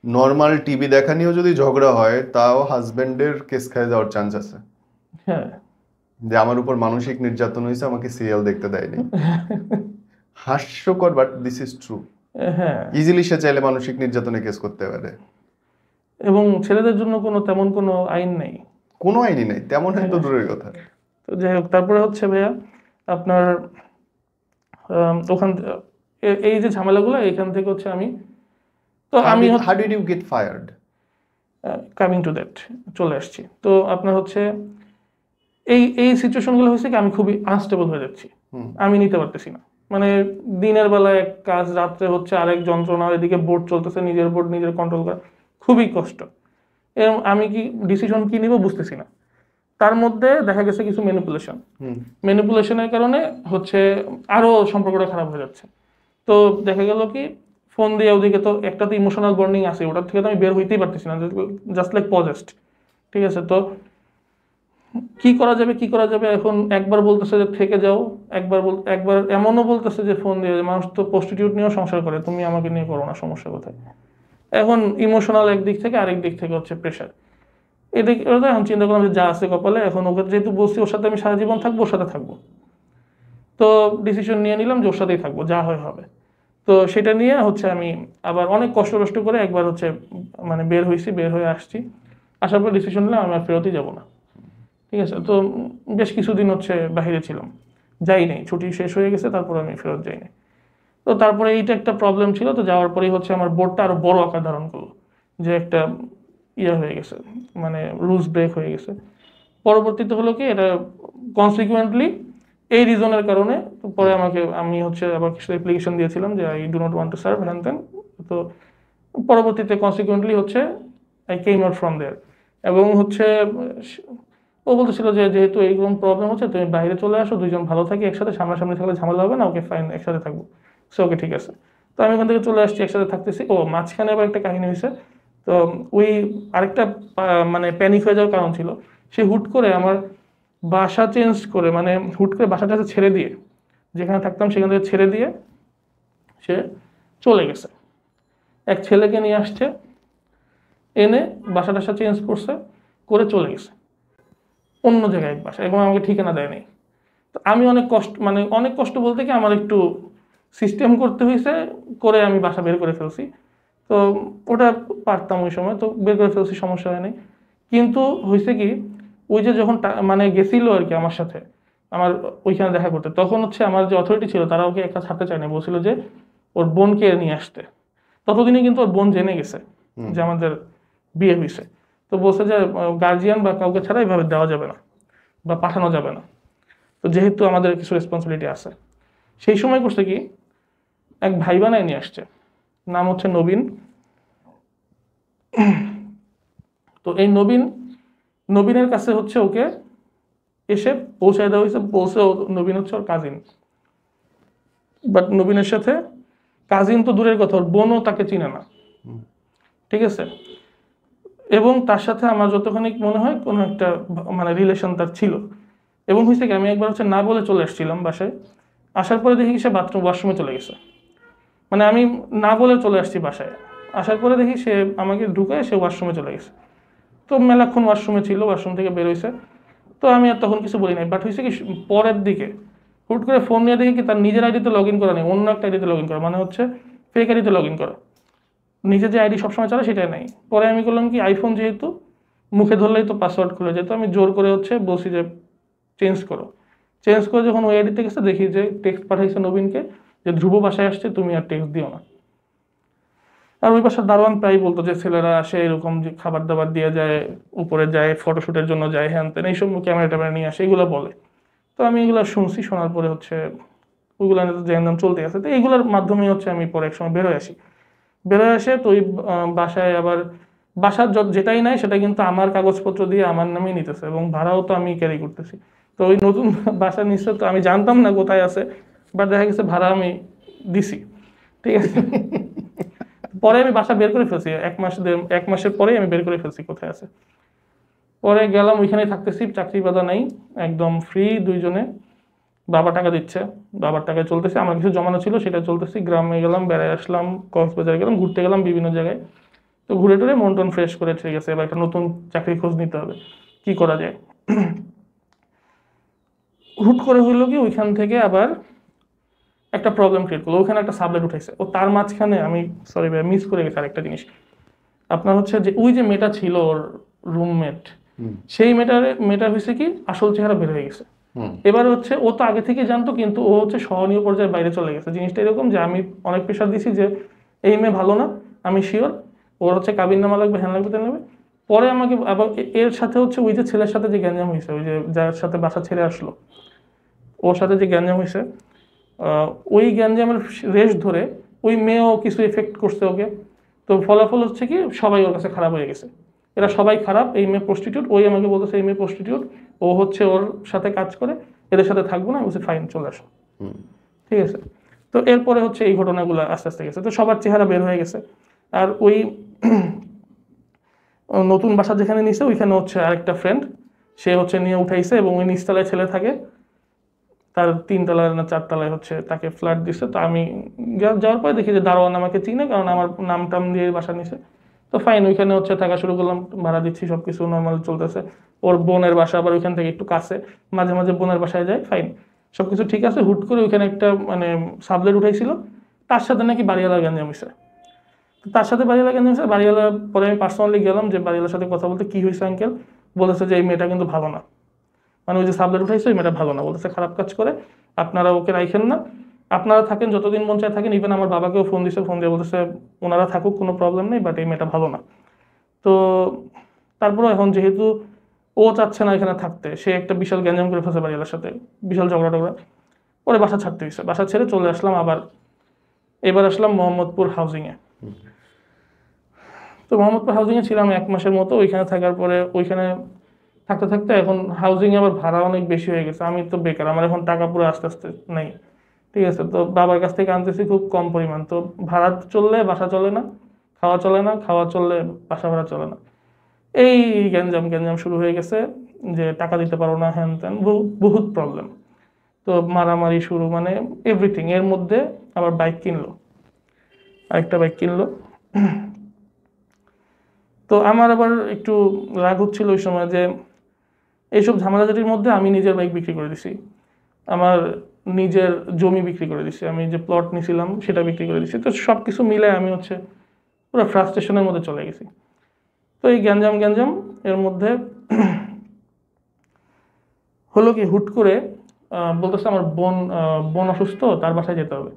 নর্মাল টিভি দেখা নিয়েও যদি ঝগড়া হয়, তাও হাজব্যান্ডের কেস খায় যাওয়ার চান্স আছে। হ্যাঁ, যে আমার উপর মানসিক নির্যাতন হয়েছে, আমাকে সিরিয়াল দেখতে দেয়নি। হাস্যকর, বাট দিস ইজ ট্রু। হ্যাঁ, ইজিলি সে চাইলে মানসিক নির্যাতনে কেস করতে পারে। এবং ছেলেদের জন্য তেমন কোনো আইন নেই, কোনো আইনই নেই, তেমন আইন তো দূরের কথা। তো যাই হোক, তারপরে হচ্ছে ভাইয়া আপনার ওখান এই যে ঝামেলাগুলো এখান থেকে হচ্ছে আমি how did you get fired? Coming to that চলে আসছি। তো আপনার হচ্ছে এই সিচুয়েশনগুলো হয়েছে কি, আমি খুবই আনস্টেবল হয়ে যাচ্ছি, আমি নিতে পারতেছি না। মানে দিনের বেলায় এক কাজ, রাত্রে হচ্ছে আরেক যন্ত্রণা, এদিকে বোর্ড চলতেছে, নিজের বোর্ড নিজের কন্ট্রোল করা খুবই কষ্ট। এবং আমি কি ডিসিশন কি নিব বুঝতেছি না। তার মধ্যে দেখা গেছে কিছু ম্যানিপুলেশনের কারণে হচ্ছে আরো সম্পর্কটা খারাপ হয়ে যাচ্ছে। তো দেখা গেল কি, ফোন দিয়ে ওদিকে তো একটা তো ইমোশনাল বন্ডিং আছে, ওটার থেকে তো আমি বের হইতেই পারতেছি না, জাস্ট লাইক পজেস্ট। ঠিক আছে, তো কি করা যাবে এখন। একবার বলতেছে যে থেকে যাও, একবার এমনও বলতেছে যে ফোন দিয়ে, মানুষ তো প্রস্টিটিউট নিয়েও সংসার করে, তুমি আমাকে নিয়ে করো না, সমস্যা কোথায়। এখন ইমোশনাল একদিক থেকে, আরেক দিক থেকে হচ্ছে প্রেশার। এদিকে এখন চিন্তা করলাম যে যা আছে কপালে, এখন ওকে যেহেতু বলছি ওর সাথে আমি সারা জীবন থাকবো, ওর সাথে থাকবো। তো ডিসিশন নিয়ে নিলাম যে ওর সাথেই থাকবো, যা হয় হবে। তো সেটা নিয়ে হচ্ছে আমি আবার অনেক কষ্ট করে একবার হচ্ছে মানে বের হয়ে আসছি। আসার পর ডিসিশন নিলাম আমি আর ফেরতই যাবো না। ঠিক আছে, তো বেশ কিছুদিন হচ্ছে বাইরে ছিলাম, যাই নাই, ছুটি শেষ হয়ে গেছে, তারপর আমি ফেরত যাই নাই। তো তারপরে এইটা একটা প্রবলেম ছিল। তো যাওয়ার পরেই হচ্ছে আমার বোর্ডটা আরো বড় আকার ধারণ করলো, যে একটা ইয়ে হয়ে গেছে, মানে রুলস ব্রেক হয়ে গেছে। পরবর্তীতে হলো কি, এটা কনসিকুয়েন্টলি এই রিজনের কারণে পরে আমি হচ্ছে আবার কিছু অ্যাপ্লিকেশন দিয়েছিলাম যে I do not want to serve হ্যান ত্যান। তো পরবর্তীতে কনসিকুয়েন্টলি হচ্ছে আই কেম আউট ফ্রম দেয়ার। এবং হচ্ছে ও বলতেছিল যে যেহেতু এইরকম প্রবলেম হচ্ছে, তুমি বাইরে চলে আসো, দুইজন ভালো থাকি একসাথে, সামনাসামনি থাকলে ঝামেলা হবে না, ওকে ফাইন, একসাথে থাকবো। সো ওকে ঠিক আছে। তো আমি ওখান থেকে চলে আসছি, একসাথে থাকতেছি। ও মাঝখানে আবার একটা কাহিনী হয়েছে। তো ওই আরেকটা মানে প্যানিক হয়ে যাওয়ার কারণ ছিল, সে হুট করে আমার বাসা চেঞ্জ করে, মানে হুট করে বাসাটা ছেড়ে দিয়ে, যেখানে থাকতাম সেখান থেকে ছেড়ে দিয়ে সে চলে গেছে। এক ছেলেকে নিয়ে আসছে, এনে বাসা টাসা চেঞ্জ করছে, করে চলে গেছে অন্য জায়গায় এক বাসা, এবং আমাকে ঠিকানা দেয় নাই। তো আমি অনেক কষ্ট বলতে কি, আমার একটু সিস্টেম করতে হয়েছে, করে আমি বাসা বের করে ফেলছি। তো ওটা পারতাম ওই সময়, তো বের করে ফেলছি, সমস্যা হয় নাই। কিন্তু হয়েছে কি, ওই যে যখন মানে গেছিল আর কি আমার সাথে, আমার ওইখানে দেখা করতে, তখন হচ্ছে আমার যে অথরিটি ছিল তারা ওকে একটা ছাড়তে চায়নি, বলছিল যে ওর বোনকে নিয়ে আসতে। ততদিনে কিন্তু ওর বোন জেনে গেছে যে আমাদের বিয়ে হয়েছে। তো বলছে যে গার্জিয়ান বা কাউকে ছাড়া এইভাবে দেওয়া যাবে না বা পাঠানো যাবে না, তো যেহেতু আমাদের কিছু রেসপন্সিবিলিটি আছে। সেই সময় করছে কি, এক ভাই বানায় নিয়ে আসছে, নাম হচ্ছে নবীন। তো এই নবীনের কাছে হচ্ছে ওকে এসে পৌঁছায় দেওয়া হয়েছে, বলছে নবীন হচ্ছে ওর কাজিন। বাট নবীনের সাথে কাজিন তো দূরের কথা, ওর বোনও তাকে চিনে না, ঠিক আছে, এবং তার সাথে আমার যতখানি মনে হয় কোনো একটা মানে রিলেশন তার ছিল। এবং হয়েছে কি, আমি একবার হচ্ছে না বলে চলে আসছিলাম বাসায়, আসার পরে দেখি সে ওয়াশরুমে চলে গেছে। মানে আমি না বলে চলে আসছি বাসায়, আসার পরে দেখি সে আমাকে ঢুকায় সে ওয়াশরুমে চলে গেছে। তো মেলাক্ষণ ওয়াশরুমে ছিল, ওয়াশরুম থেকে বের হয়েছে। তো আমি আর তখন কিছু বলি নাই, বাট হয়েছে কি পরের দিকে হুট করে ফোন নিয়ে দেখি কি তার নিজের আইডিতে লগ ইন করা নেই, অন্য একটা আইডিতে লগ ইন করা, মানে হচ্ছে ফেক আইডিতে লগ ইন করা, নিজে যে আইডি সবসময় চলে সেটাই নাই। পরে আমি করলাম কি, আইফোন যেহেতু মুখে ধরলেই তো পাসওয়ার্ড খুলে যেত, আমি জোর করে হচ্ছে বলছি যে চেঞ্জ করো। চেঞ্জ করে যখন ওই আইডিতে গেছে দেখি যে টেক্সট পাঠাইছে নবীনকে যে ধ্রুব বাসায় আসছে, তুমি আর টেক্সট দিও না। আর ওই বাসার দারোয়ান প্রায় বলতো যে ছেলেরা আসে এরকম, যে খাবার দাবার দিয়ে যায়, উপরে যায়, ফটোশ্যুটের জন্য যায়, হ্যান তেন এইসব ক্যামেরা ট্যামেরা নিয়ে আসে, এগুলো বলে। তো আমি এগুলো শুনছি, শোনার পরে হচ্ছে ওইগুলো জানলাম চলতে আছে। তো এইগুলোর মাধ্যমে হচ্ছে আমি পরে এক সময় বেরোয় আসি। বেরোয় আসে তো ওই বাসায় আবার বাসার যেটাই নাই সেটা কিন্তু আমার কাগজপত্র দিয়ে আমার নামেই নিতেছে, এবং ভাড়াও তো আমি ক্যারি করতেছি। তো ওই নতুন বাসা নিচ্ছে, তো আমি জানতাম না কোথায় আছে, বাট দেখা গেছে ভাড়া আমি দিছি। ঠিক আছে, পরে আমি বাসা বের করে ফেলছি, 1 মাসের পরেই আমি বের করে ফেলছি কোথায় আছে। পরে গেলাম, ওইখানে থাকতেছি, চাকরি বাদা নাই, একদম ফ্রি দুইজনে। বাবা টাকা দিচ্ছে, বাবার টাকায় চলতেছে, আমার কিছু জমানো ছিল সেটা চলতেছি। গ্রামে গেলাম, বেড়ায় আসলাম, কক্সবাজার গেলাম, ঘুরতে গেলাম বিভিন্ন জায়গায়। তো ঘুরে টুরে মন টন ফ্রেশ করে ঠিক আছে, এবার একটা নতুন চাকরি খোঁজ নিতে হবে, কি করা যায়। হুট করে হইলো কি, ওইখান থেকে আবার একটা প্রবলেম ক্রিয়েট করলো, ওখানে একটা সাবলেট উঠাইছে। ও তার মাঝখানে আমি সরি ভাই মিস করে গেছি আরেকটা জিনিস। আপনার হচ্ছে যে ওই যে মেয়েটা ছিল ওর রুমমেট, সেই মেয়েটার হয়েছে কি আসল চেহারা বের হয়ে গেছে। এবার হচ্ছে ও তো আগে থেকে জানতো, কিন্তু ও হচ্ছে সহনীয় পর্যায়ে বাইরে চলে গেছে। জিনিসটা এরকম যে আমি অনেক প্রেশার দিছি যে এই মেয়ে ভালো না, আমি শিওর, ওর হচ্ছে কাবিননামা লাগবে, হ্যান লাগবে, তেন লাগবে। পরে আমাকে আবার এর সাথে হচ্ছে ওই যে ছেলের সাথে যে গ্যাঞ্জাম হয়েছে, ওই যে যার সাথে বাসা ছেড়ে আসলো, ওর সাথে যে গ্যাঞ্জাম হয়েছে, ওই গ্যাঞ্জামের রেশ ধরে ওই মেয়েও কিছু এফেক্ট করছে ওকে। তো ফলাফল হচ্ছে কি সবাই ওর কাছে খারাপ হয়ে গেছে, এরা সবাই খারাপ, এই মেয়ে প্রস্টিটিউট। ওই আমাকে বলতেছে এই মেয়ে প্রস্টিটিউট, ও হচ্ছে ওর সাথে কাজ করে, এদের সাথে থাকবো না। আমি বলছি ফাইন, চলে আসো। ঠিক আছে, তো এরপরে হচ্ছে এই ঘটনাগুলো আস্তে আস্তে গেছে, তো সবার চেহারা বের হয়ে গেছে। আর ওই নতুন বাসা যেখানে নিছে ওইখানে হচ্ছে আরেকটা ফ্রেন্ড, সে হচ্ছে নিয়ে উঠাইছে, এবং ওই নিচতলায় ছেলে থাকে, তার 3 তলায় না 4 তলায় হচ্ছে তাকে ফ্ল্যাট দিছে। তো আমি যাওয়ার পরে দেখি যে দারোয়ান আমাকে চিনে, কারণ আমার নাম টাম দিয়ে বাসা নিছে। তো ফাইন, ওইখানে হচ্ছে থাকা শুরু করলাম, ভাড়া দিচ্ছি, সবকিছু নর্মাল চলতেছে। ওর বোনের বাসা আবার ওইখান থেকে একটু কাছে, মাঝে মাঝে বোনের বাসায় যায়, ফাইন, সবকিছু ঠিক আছে। হুট করে ওইখানে একটা মানে সাবলেট উঠাইছিল, তার সাথে নাকি বাড়িওয়ালা গ্যাঞ্জাম হয়েছে। তার সাথে বাড়িওয়ালা গ্যাঞ্জাম হয়েছে, বাড়িওয়ালা পরে আমি পার্সোনালি গেলাম যে বাড়িওয়ালার সাথে কথা বলতে, কি হয়েছে আঙ্কেল, বলেছে যে এই মেয়েটা কিন্তু ভালো না, মানে ওই যে সাবলেট উঠাইছে ওই মেয়েটা ভালো না, বলতেছে খারাপ কাজ করে, আপনারা ওকে রাইখেন না, আপনারা থাকেন যতদিন মন চায় থাকেন। ইভেন আমার বাবাকেও ফোন দিছে, ফোন দিয়ে বলতেছে ওনারা থাকুক, কোনো প্রবলেম নেই, বাট এই মেয়েটা ভালো না। তো তারপরে এখন যেহেতু ও চাচ্ছে না এখানে থাকতে, সে একটা বিশাল গ্যাঞ্জাম করে ফেলছে বাড়িওয়ালার সাথে, বিশাল ঝগড়া টগড়া, পরে বাসা ছাড়তে হয়েছে। বাসা ছেড়ে চলে আসলাম আবার, এবার আসলাম মোহাম্মদপুর হাউজিংয়ে। তো মোহাম্মদপুর হাউজিংয়ে ছিলাম 1 মাসের মতো। ওইখানে থাকার পরে ওইখানে থাকতে থাকতে এখন হাউজিংয়ে আবার ভাড়া অনেক বেশি হয়ে গেছে। আমি তো বেকার, আমার এখন টাকা পুরো আস্তে আস্তে নেই। ঠিক আছে, তো বাবার কাছ থেকে আনতেছি খুব কম পরিমাণ। তো ভাড়া চললে বাসা চলে না, খাওয়া চলে না, খাওয়া চললে বাসা ভাড়া চলে না, এই গ্যাঞ্জাম গ্যাঞ্জাম শুরু হয়ে গেছে যে টাকা দিতে পারো না, হ্যান ত্যান, বহুত প্রবলেম। তো মারামারি শুরু, মানে এভরিথিং। এর মধ্যে আবার বাইক কিনলো, আরেকটা বাইক কিনলো। তো আমার আবার একটু রাগ হচ্ছিল ওই সময় যে এইসব ঝামেলাঝাটির মধ্যে আমি নিজের বাইক বিক্রি করে দিছি, আমার নিজের জমি বিক্রি করে দিছি, আমি যে প্লট নিয়েছিলাম সেটা বিক্রি করে দিছি। তো সব কিছু মিলে আমি হচ্ছে পুরো ফ্রাস্ট্রেশনের মধ্যে চলে গেছি। তো এই গ্যাঞ্জাম গ্যাঞ্জাম এর মধ্যে হলো কি, হুট করে বলতেছে আমার বোন অসুস্থ, তার বাসায় যেতে হবে।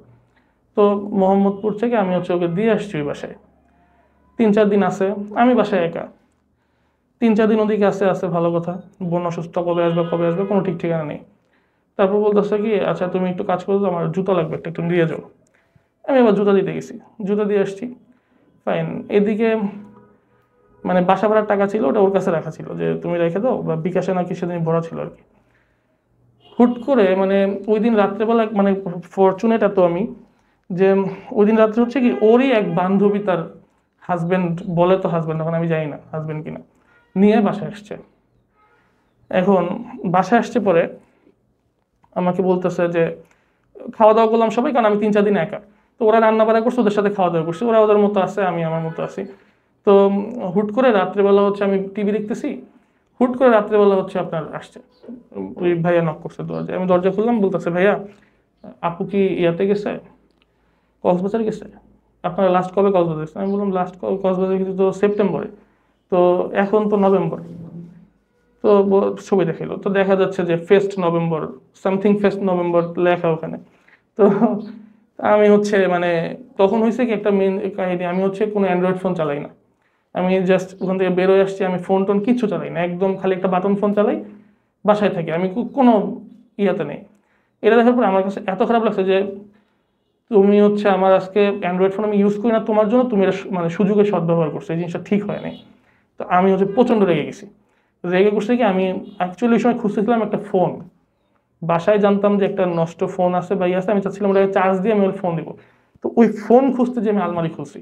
তো মোহাম্মদপুর থেকে আমি হচ্ছে ওকে দিয়ে আসছি ওই বাসায়। 3-4 দিন আছে, আমি বাসায় একা। 3-4 দিন ওদিকে আসে, ভালো কথা। বোন অসুস্থ, কবে আসবে কোনো ঠিক ঠিকানা নেই। তারপর বলতেছে কি, আচ্ছা তুমি একটু কাজ করো, আমার জুতা লাগবে একটা, একটু দিয়ে যাও। আমি আবার জুতা দিতে গেছি, জুতা দিয়ে আসছি, ফাইন। এদিকে মানে বাসা ভাড়ার টাকা ছিল, ওটা ওর কাছে রাখা ছিল যে তুমি রেখে দাও, বা বিকাশে নাকি সেদিন ভরা ছিল আর কি। হুট করে মানে ওই দিন রাত্রেবেলা, মানে ফরচুনেট এত আমি যে ওই দিন রাত্রে হচ্ছে কি ওরই এক বান্ধবী তার হাজবেন্ড বলে তো হাজবেন্ড, এখন আমি জানি না হাজবেন্ড কিনা, নিয়ে বাসায় আসছে। এখন বাসায় আসছে পরে আমাকে বলতেছে যে খাওয়া দাওয়া করলাম সবাই, কারণ আমি 3-4 দিন একা। তো ওরা রান্না বাড়া করছে, ওদের সাথে খাওয়া দাওয়া করছি, ওরা ওদের মতো আছে, আমি আমার মতো আছি। তো হুট করে রাত্রেবেলা হচ্ছে আমি টিভি দেখতেছি, হুট করে রাত্রেবেলা হচ্ছে আপনার আসছে, ওই ভাইয়া নক করছে দরজায়। আমি দরজা খুললাম, বলতেছে ভাইয়া আপু কি ইয়াতে গেছে, কক্সবাজার গেছে, আপনারা লাস্ট কবে কক্সবাজার গেছেন? আমি বললাম লাস্ট কক্সবাজার গেছি তো সেপ্টেম্বরে, তো এখন তো নভেম্বর। তো ছবি দেখাইলো, তো দেখা যাচ্ছে যে fest November something, fest November লেখা ওখানে। তো আমি হচ্ছে মানে তখন হয়েছে কি একটা মেন কাহিনী, আমি হচ্ছে কোনো অ্যান্ড্রয়েড ফোন চালাই না, আমি জাস্ট ওখান থেকে বেরোয় আসছি, আমি ফোন টোন কিচ্ছু চালাই না, একদম খালি একটা বাটন ফোন চালাই, বাসায় থাকি, আমি কোনো ইয়াতে নেই। এটা দেখার পরে আমার কাছে এত খারাপ লাগছে যে তুমি হচ্ছে আমার আজকে অ্যান্ড্রয়েড ফোন আমি ইউজ করি না তোমার জন্য, তুমি এটা মানে সুযোগের সদ্ব্যবহার করছো, এই জিনিসটা ঠিক হয় নাই। তো আমি হচ্ছে প্রচণ্ড রেগে গেছি। রেগে করছে কি, আমি অ্যাকচুয়ালি ওই সময় খুঁজতেছিলাম একটা ফোন, বাসায় জানতাম যে একটা নষ্ট ফোন আছে বা ইয়ে আছে, আমি চাচ্ছিলাম ওটাকে চার্জ দিয়ে আমি ওর ফোন দিব। তো ওই ফোন খুঁজতে যে আমি আলমারি খুলছি,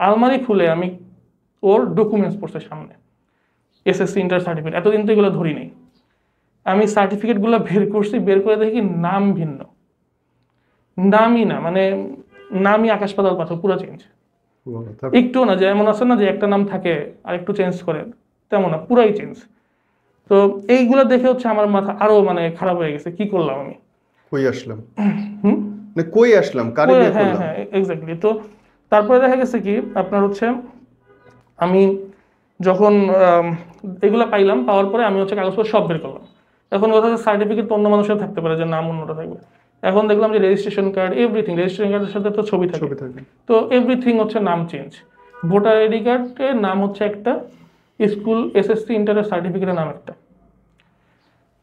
আলমারি খুলে আমি ওর ডকুমেন্টস পড়ছে সামনে, এসএসসি ইন্টার সার্টিফিকেট, এতদিন তো এগুলো ধরি নেই। আমি সার্টিফিকেটগুলো বের করছি, বের করে দেখি নাম ভিন্ন, নামই না, মানে নামই আকাশ পাতাল পাথর, পুরো চেঞ্জ। একটু না যে এমন আছে না যে একটা নাম থাকে আর একটু চেঞ্জ করে, তেমন না, পুরাই চেঞ্জ। তো এইগুলো দেখে হচ্ছে আমার মাথা আরো মানে খারাপ হয়ে গেছে, কি করলাম আমি, কই আসলাম, হুম, মানে কই আসলাম, কারে বিয়ে হ্যাঁ করলাম। হ্যাঁ এক্স্যাক্টলি। তো তারপরে দেখা গেছে কি আপনার হচ্ছে আমি যখন এগুলো পাইলাম, পাওয়ার পরে আমি হচ্ছে কাগজপত্র সব বের করলাম। এখন কথা হচ্ছে সার্টিফিকেট তো অন্য মানুষের থাকতে পারে, যে নাম অন্যটা থাকবে। এখন দেখলাম যে রেজিস্ট্রেশন কার্ড, এভরিথিং, রেজিস্ট্রেশন কার্ডের সাথে তো ছবি থাকে, ছবি থাকবে। তো এভরিথিং হচ্ছে নাম চেঞ্জ। ভোটার আইডি কার্ডের নাম হচ্ছে একটা, স্কুল এসএসসি ইন্টারের সার্টিফিকেটের নাম একটা।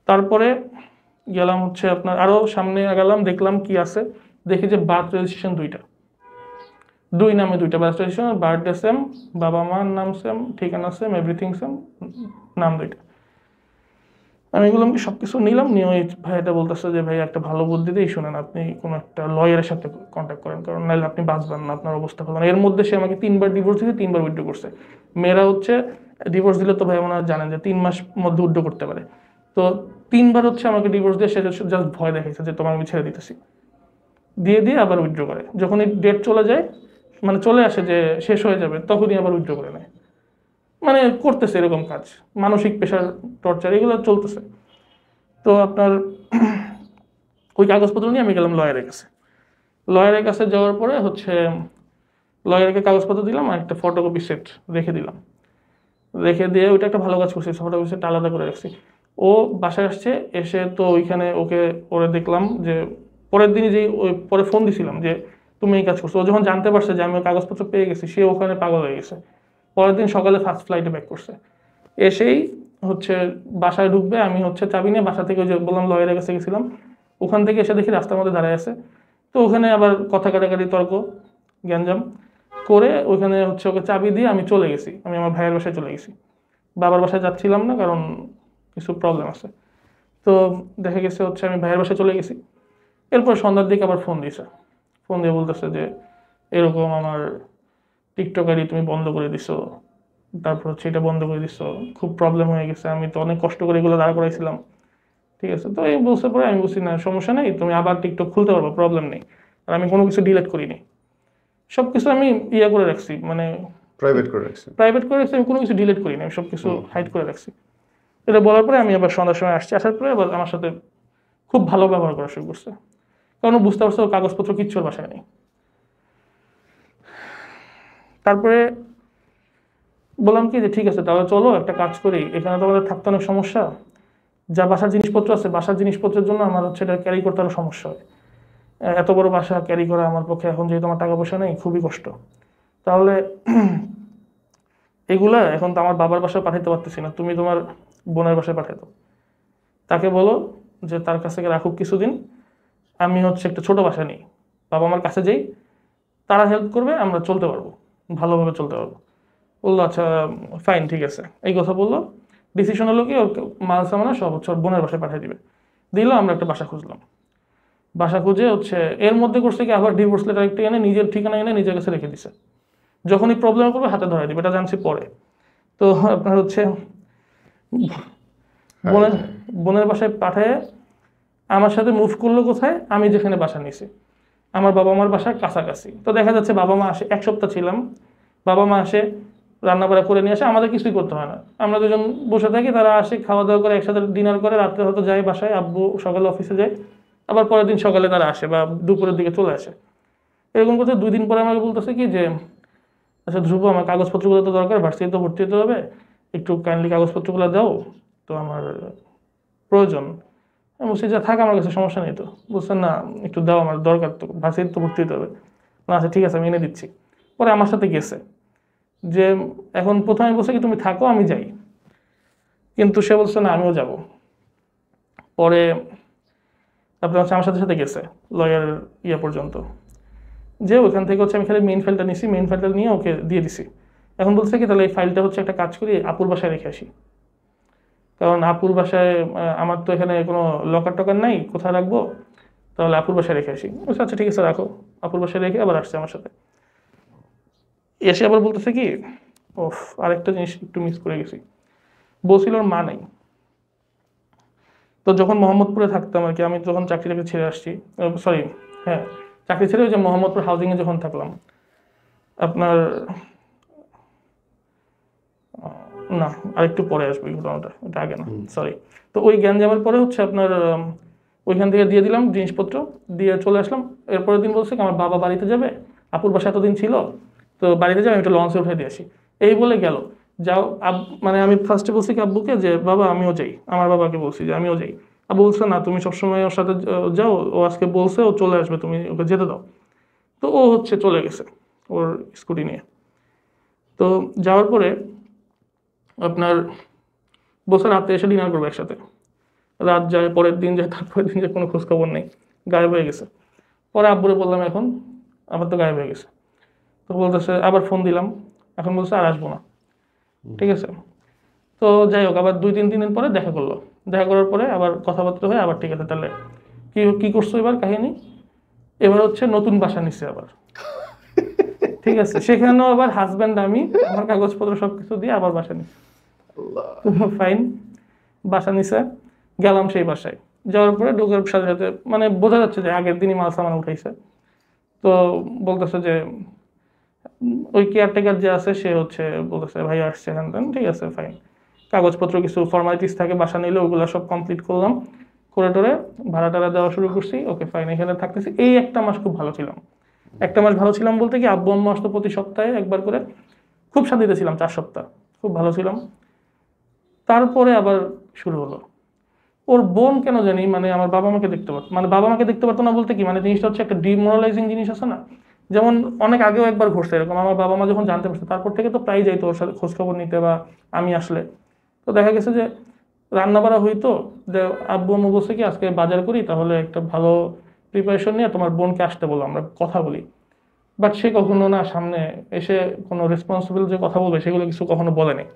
তারপরে গেলাম হচ্ছে আপনার আরও সামনে গেলাম, দেখলাম কি আছে, দেখি যে বার্থ রেজিস্ট্রেশন দুইটা, দুই নামে দুইটা বার্থ রেজিস্ট্রেশন, বার্থডে সেম, বাবা মার নাম সেম, ঠিকানা সেম, এভরিথিং সেম, নাম দুইটা। আমি এগুলো সব কিছু নিলাম, নিয়ে ওই ভাইটা বলতেছে যে ভাই একটা ভালো বুদ্ধি দিই, শুনেন আপনি কোনো একটা লয়ারের সাথে কন্ট্যাক্ট করেন, কারণ নাহলে আপনি বাঁচবেন না, আপনার অবস্থা ভালো না। এর মধ্যে সে আমাকে 3বার ডিভোর্স দিয়েছে, 3বার উইথড্র করছে। মেয়েরা হচ্ছে ডিভোর্স দিলে তো ভাই ওনারা জানেন যে 3 মাস মধ্যে উইথড্র করতে পারে। তো 3বার হচ্ছে আমাকে ডিভোর্স দিয়ে সে জাস্ট ভয় দেখাইছে যে তোমার আমি ছেড়ে দিতেছি, দিয়ে দিয়ে আবার উইথড্র করে, যখন এই ডেট চলে যায়, মানে চলে আসে যে শেষ হয়ে যাবে, তখনই আবার উইথড্র করে নেয়। মানে করতেছে এরকম কাজ, মানসিক প্রেশার, টর্চার, এগুলো চলতেছে। তো আপনার ওই কাগজপত্র নিয়ে আমি গেলাম লয়ারের কাছে। লয়ারের কাছে যাওয়ার পরে হচ্ছে লয়ারকে কাগজপত্র দিলাম আর একটা ফটোকপি সেট রেখে দিলাম, রেখে দিয়ে ওইটা একটা ভালো কাজ করছি, ফটোকপি সেটটা আলাদা করে রাখছি। ও বাসায় আসছে, এসে তো ওইখানে ওরে দেখলাম যে পরের দিনই যেই ওই পরে ফোন দিছিলাম যে তুমি এই কাজ করছো, ও যখন জানতে পারছে যে আমি ওই কাগজপত্র পেয়ে গেছি, সে ওখানে পাগল হয়ে গেছে। পরের দিন সকালে ফার্স্ট ফ্লাইটে ব্যাক করছে, এসেই হচ্ছে বাসায় ঢুকবে, আমি হচ্ছে চাবি নিয়ে বাসা থেকে ওই যে বললাম লয়ারের কাছে গেছিলাম, ওখান থেকে এসে দেখি রাস্তার মধ্যে দাঁড়ায় আছে। তো ওখানে আবার কথা কাটাকাটি, তর্ক, গ্যাঞ্জাম করে ওখানে হচ্ছে ওকে চাবি দিয়ে আমি চলে গেছি, আমি আমার ভাইয়ের বাসায় চলে গেছি। বাবার বাসায় যাচ্ছিলাম না, কারণ কিছু প্রবলেম আছে। তো দেখা গেছে হচ্ছে আমি ভাইয়ের বাসায় চলে গেছি। এরপর সন্ধ্যার দিকে আবার ফোন দিয়েছে, ফোন দিয়ে বলতেছে যে এরকম আমার টিকটক আইডি তুমি বন্ধ করে দিছো, তারপর হচ্ছে এটা বন্ধ করে দিছো, খুব প্রবলেম হয়ে গেছে, আমি তো অনেক কষ্ট করে এগুলো দাঁড় করাইছিলাম, ঠিক আছে। তো এই বলতে পরে আমি বলছি না সমস্যা নেই, তুমি আবার টিকটক খুলতে পারবো, প্রবলেম নেই। আর আমি কোনো কিছু ডিলিট করিনি, সব কিছু আমি ইয়ে করে রাখছি, মানে প্রাইভেট করে রাখছেন। প্রাইভেট করে রাখছি, আমি কোনো কিছু ডিলিট করিনি, আমি সব কিছু হাইড করে রাখছি। এটা বলার পরে আমি আবার সন্ধ্যার সময় আসছি, আসার পরে আবার আমার সাথে খুব ভালো ব্যবহার করা শুরু করছে, কারণ ও বুঝতে পারছে ওর কাগজপত্র কিচ্ছু ওর বাসায় নেই। তারপরে বললাম কি যে ঠিক আছে তাহলে চলো একটা কাজ করি, এখানে তো আমাদের থাকতে অনেক সমস্যা, যা বাসার জিনিসপত্র আছে বাসার জিনিসপত্রের জন্য আমার হচ্ছে এটা ক্যারি করতে আরও সমস্যা হয়, এত বড় বাসা ক্যারি করা আমার পক্ষে এখন, যেহেতু আমার টাকা পয়সা নেই, খুবই কষ্ট। তাহলে এগুলা এখন তো আমার বাবার বাসায় পাঠাতে পারতেছি না, তুমি তোমার বোনের বাসায় পাঠিয়ে দাও, তাকে বলো যে তার কাছ থেকে রাখুক কিছুদিন, আমি হচ্ছে একটা ছোট বাসা নিই, বাবা আমার কাছে যাই, তারা হেল্প করবে, আমরা চলতে পারবো, ভালোভাবে চলতে পারবো। বললো আচ্ছা ফাইন, ঠিক আছে, এই কথা বললো। ডিসিশন হলো কি ওর মাল সামানা সব হচ্ছে ওর বোনের বাসায় পাঠিয়ে দিবে, দিল। আমরা একটা বাসা খুঁজলাম, বাসা খুঁজে হচ্ছে এর মধ্যে করছে কি আবার ডিভোর্স লেটার একটা এনে নিজের ঠিকানা এনে নিজের কাছে রেখে দিছে, যখনই প্রবলেম করবে হাতে ধরাই দিবে, এটা জানছি পরে। তো আপনার হচ্ছে বোনের বোনের বাসায় পাঠায় আমার সাথে মুভ করলো কোথায়, আমি যেখানে বাসা নিছি আমার বাবা মার বাসার কাছাকাছি। তো দেখা যাচ্ছে বাবা মা আসে, 1 সপ্তাহ ছিলাম, বাবা মা আসে রান্না বাড়া করে নিয়ে আসে, আমাদের কিছুই করতে হয় না, আমরা দুজন বসে থাকি, তারা আসে খাওয়া দাওয়া করে একসাথে ডিনার করে, রাত্রে হয়তো যায় বাসায়, আব্বু সকালে অফিসে যায়, আবার পরের দিন সকালে তারা আসে বা দুপুরের দিকে চলে আসে। এরকম করতে 2 দিন পরে আমাকে বলতেছে কি যে আচ্ছা ধ্রুব, আমার কাগজপত্রগুলো তো দরকার, ভার্সিটিতে ভর্তি হতে হবে, একটু কাইন্ডলি কাগজপত্রগুলো দাও, তো আমার প্রয়োজন। আমি বলছি যে থাক, আমার কাছে সমস্যা নেই। তো বলছেন না একটু দাও, আমার দরকার, তো ভার্সিটিতে তো ভর্তি হতে হবে। না আচ্ছা ঠিক আছে, আমি এনে দিচ্ছি। পরে আমার সাথে গেছে, যে এখন প্রথমে বলছে কি তুমি থাকো আমি যাই, কিন্তু সে বলছে না আমিও যাব। পরে আপনার হচ্ছে আমার সাথে সাথে গেছে লয়ার ইয়ে পর্যন্ত, যে ওখান থেকে হচ্ছে আমি খালি মেইন ফাইলটা নিছি, মেইন ফাইলটা নিয়ে ওকে দিয়ে দিছি। এখন বলছে কি তাহলে এই ফাইলটা হচ্ছে একটা কাজ করি আপুর বাসায় রেখে আসি, কারণ আপুর বাসায় আমার তো এখানে কোনো লকার টকার নাই, কোথায় রাখবো, তাহলে আপুর বাসায় রেখে আসি। বলছে আচ্ছা ঠিক আছে রাখো। আপুর বাসায় রেখে আবার আসছে আমার সাথে, এসে আবার বলতেছে কি ওফ আরেকটা জিনিস একটু মিস করে গেছি, বলছিল ওর মা নাই। তো যখন মোহাম্মদপুরে থাকতাম আর কি, আমি যখন চাকরিটাকে ছেড়ে আসছি, সরি হ্যাঁ চাকরি ছেড়ে ওই যে মোহাম্মদপুর হাউজিংয়ে যখন থাকলাম আপনার, না আরেকটু পরে আসবে এই ঘটনাটা, এটা আগে না সরি। তো ওই গ্যাঞ্জামের পরে হচ্ছে আপনার ওইখান থেকে দিয়ে দিলাম জিনিসপত্র, দিয়ে চলে আসলাম। এরপরের দিন বলছে কি আমার বাবা বাড়িতে যাবে, আপুর বাসা এতদিন ছিল, তো বাড়িতে যাবে, আমি একটু লঞ্চে উঠে দিয়ে আসি। এই বলে গেল। যাও মানে আমি ফার্স্টে বলছি কি আব্বুকে যে বাবা আমিও যাই, আমার বাবাকে বলছি যে আমিও যাই। আব্বু বলছে না তুমি সবসময় ওর সাথে যাও, ও আজকে বলছে ও চলে আসবে, তুমি ওকে যেতে দাও। তো ও হচ্ছে চলে গেছে ওর স্কুটি নিয়ে। তো যাওয়ার পরে আপনার বলছে রাতে এসে ডিনার করবো একসাথে। রাত যায়, পরের দিন যায়, তারপরের দিন যায়, কোনো খোঁজ খবর নেই, গায়েব হয়ে গেছে। পরে আব্বুরে বললাম এখন আবার তো গায়েব হয়ে গেছে। তো বলতেছে আবার ফোন দিলাম, এখন বলছে আর আসবো না। ঠিক আছে, তো যাই হোক আবার 2-3 দিন পরে দেখা করলো, দেখা করার পরে আবার কথাবার্তা হয়ে আবার ঠিক আছে তাহলে কি কি করছো এবার কাহিনী, এবার হচ্ছে নতুন বাসা নিচ্ছে আবার। ঠিক আছে, সেখানেও আবার হাজব্যান্ড আমি, আমার কাগজপত্র সবকিছু দিয়ে আবার বাসা নিচ্ছি। ফাইন, বাসা নিছে, গেলাম সেই বাসায়। যাওয়ার পরে ঢোকার সাথে সাথে মানে বোঝা যাচ্ছে যে আগের দিনই মাল সামান উঠাইছে। তো বলতেছে যে ওই কেয়ারটেকার যে আছে সে হচ্ছে বলতেছে ভাই আসছে হ্যান ত্যান, ঠিক আছে ফাইন। কাগজপত্র কিছু ফর্মালিটিস থাকে বাসা নিলে, ওগুলো সব কমপ্লিট করলাম, করে টোরে ভাড়া টাড়া দেওয়া শুরু করছি। ওকে ফাইন, এখানে থাকতেছি। এই 1 মাস খুব ভালো ছিলাম। 1 মাস ভালো ছিলাম বলতে কি আব্বু আম্মু আসতো প্রতি সপ্তাহে একবার করে, খুব শান্তিতে ছিলাম 4 সপ্তাহ, খুব ভালো ছিলাম। তারপরে আবার শুরু হলো ওর বোন কেন জানি মানে আমার বাবা মাকে দেখতে পারতো, মানে বাবা মাকে দেখতে পারতো না বলতে কি মানে জিনিসটা হচ্ছে একটা ডিমোরালাইজিং জিনিস আছে না। যেমন অনেক আগেও একবার ঘটছে এরকম, আমার বাবা মা যখন জানতে পারছে তারপর থেকে তো প্রায় যাইতো ওর সাথে খোঁজখবর নিতে বা আমি আসলে। তো দেখা গেছে যে রান্না বাড়া হইতো, যে আব্বু আম্মু বলছে কি আজকে বাজার করি, তাহলে একটা ভালো প্রিপারেশন নিয়ে তোমার বোনকে আসতে বলো, আমরা কথা বলি। বাট সে কখনো না সামনে এসে কোনো রেসপন্সিবল যে কথা বলবে সেগুলো কিছু কখনো বলেনি।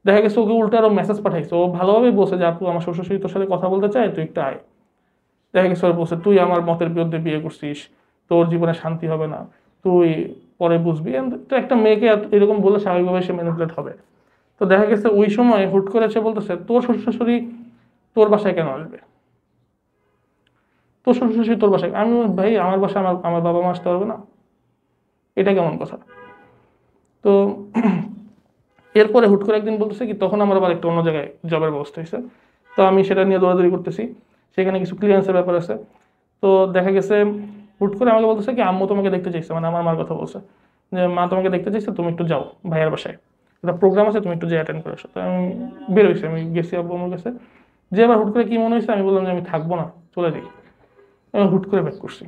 দেখা গেছে ওকে উল্টো আরো মেসেজ পাঠাইছে, ও ভালোভাবেই বলছে যে আপু আমার শ্বশুর শাশুড়ি তোর সাথে কথা বলতে চায়, তুই একটু আয়। দেখা গেছে ওর বলছে তুই আমার মতের বিরুদ্ধে বিয়ে করছিস, তোর জীবনে শান্তি হবে না, তুই পরে বুঝবি। তো একটা মেয়েকে এরকম বললে স্বাভাবিকভাবে সে ম্যানিপুলেট হবে। তো দেখা গেছে ওই সময় হুট করে সে বলতেছে তোর শ্বশুর শাশুড়ি তোর বাসায় কেন আসবে, তোর শ্বশুর শাশুড়ি তোর বাসায়। আমি বললাম, ভাই আমার বাসায় আমার আমার বাবা মা আসতে পারবে না, এটা কেমন কথা। তো এরপরে হুট করে একদিন বলতেছে কি, তখন আমার আবার একটা অন্য জায়গায় জবের ব্যবস্থা হয়েছে, তো আমি সেটা নিয়ে দৌড়াদৌড়ি করতেছি, সেখানে কিছু ক্লিয়ারেন্সের ব্যাপার আছে। তো দেখা গেছে হুট করে আমাকে বলতেছে কি আম্মু তোমাকে দেখতে চাইছে, মানে আমার মার কথা বলছে যে মা তোমাকে দেখতে চাইছে, তুমি একটু যাও ভাইয়ার বাসায়, একটা প্রোগ্রাম আছে তুমি একটু যে অ্যাটেন্ড করে আসো। তো আমি বের হয়েছি, আমি গেছি আব্বু আমার কাছে, যে এবার হুট করে কি মনে হয়েছে আমি বললাম যে আমি থাকবো না, চলে যাই। আমি হুট করে ব্যাক করছি।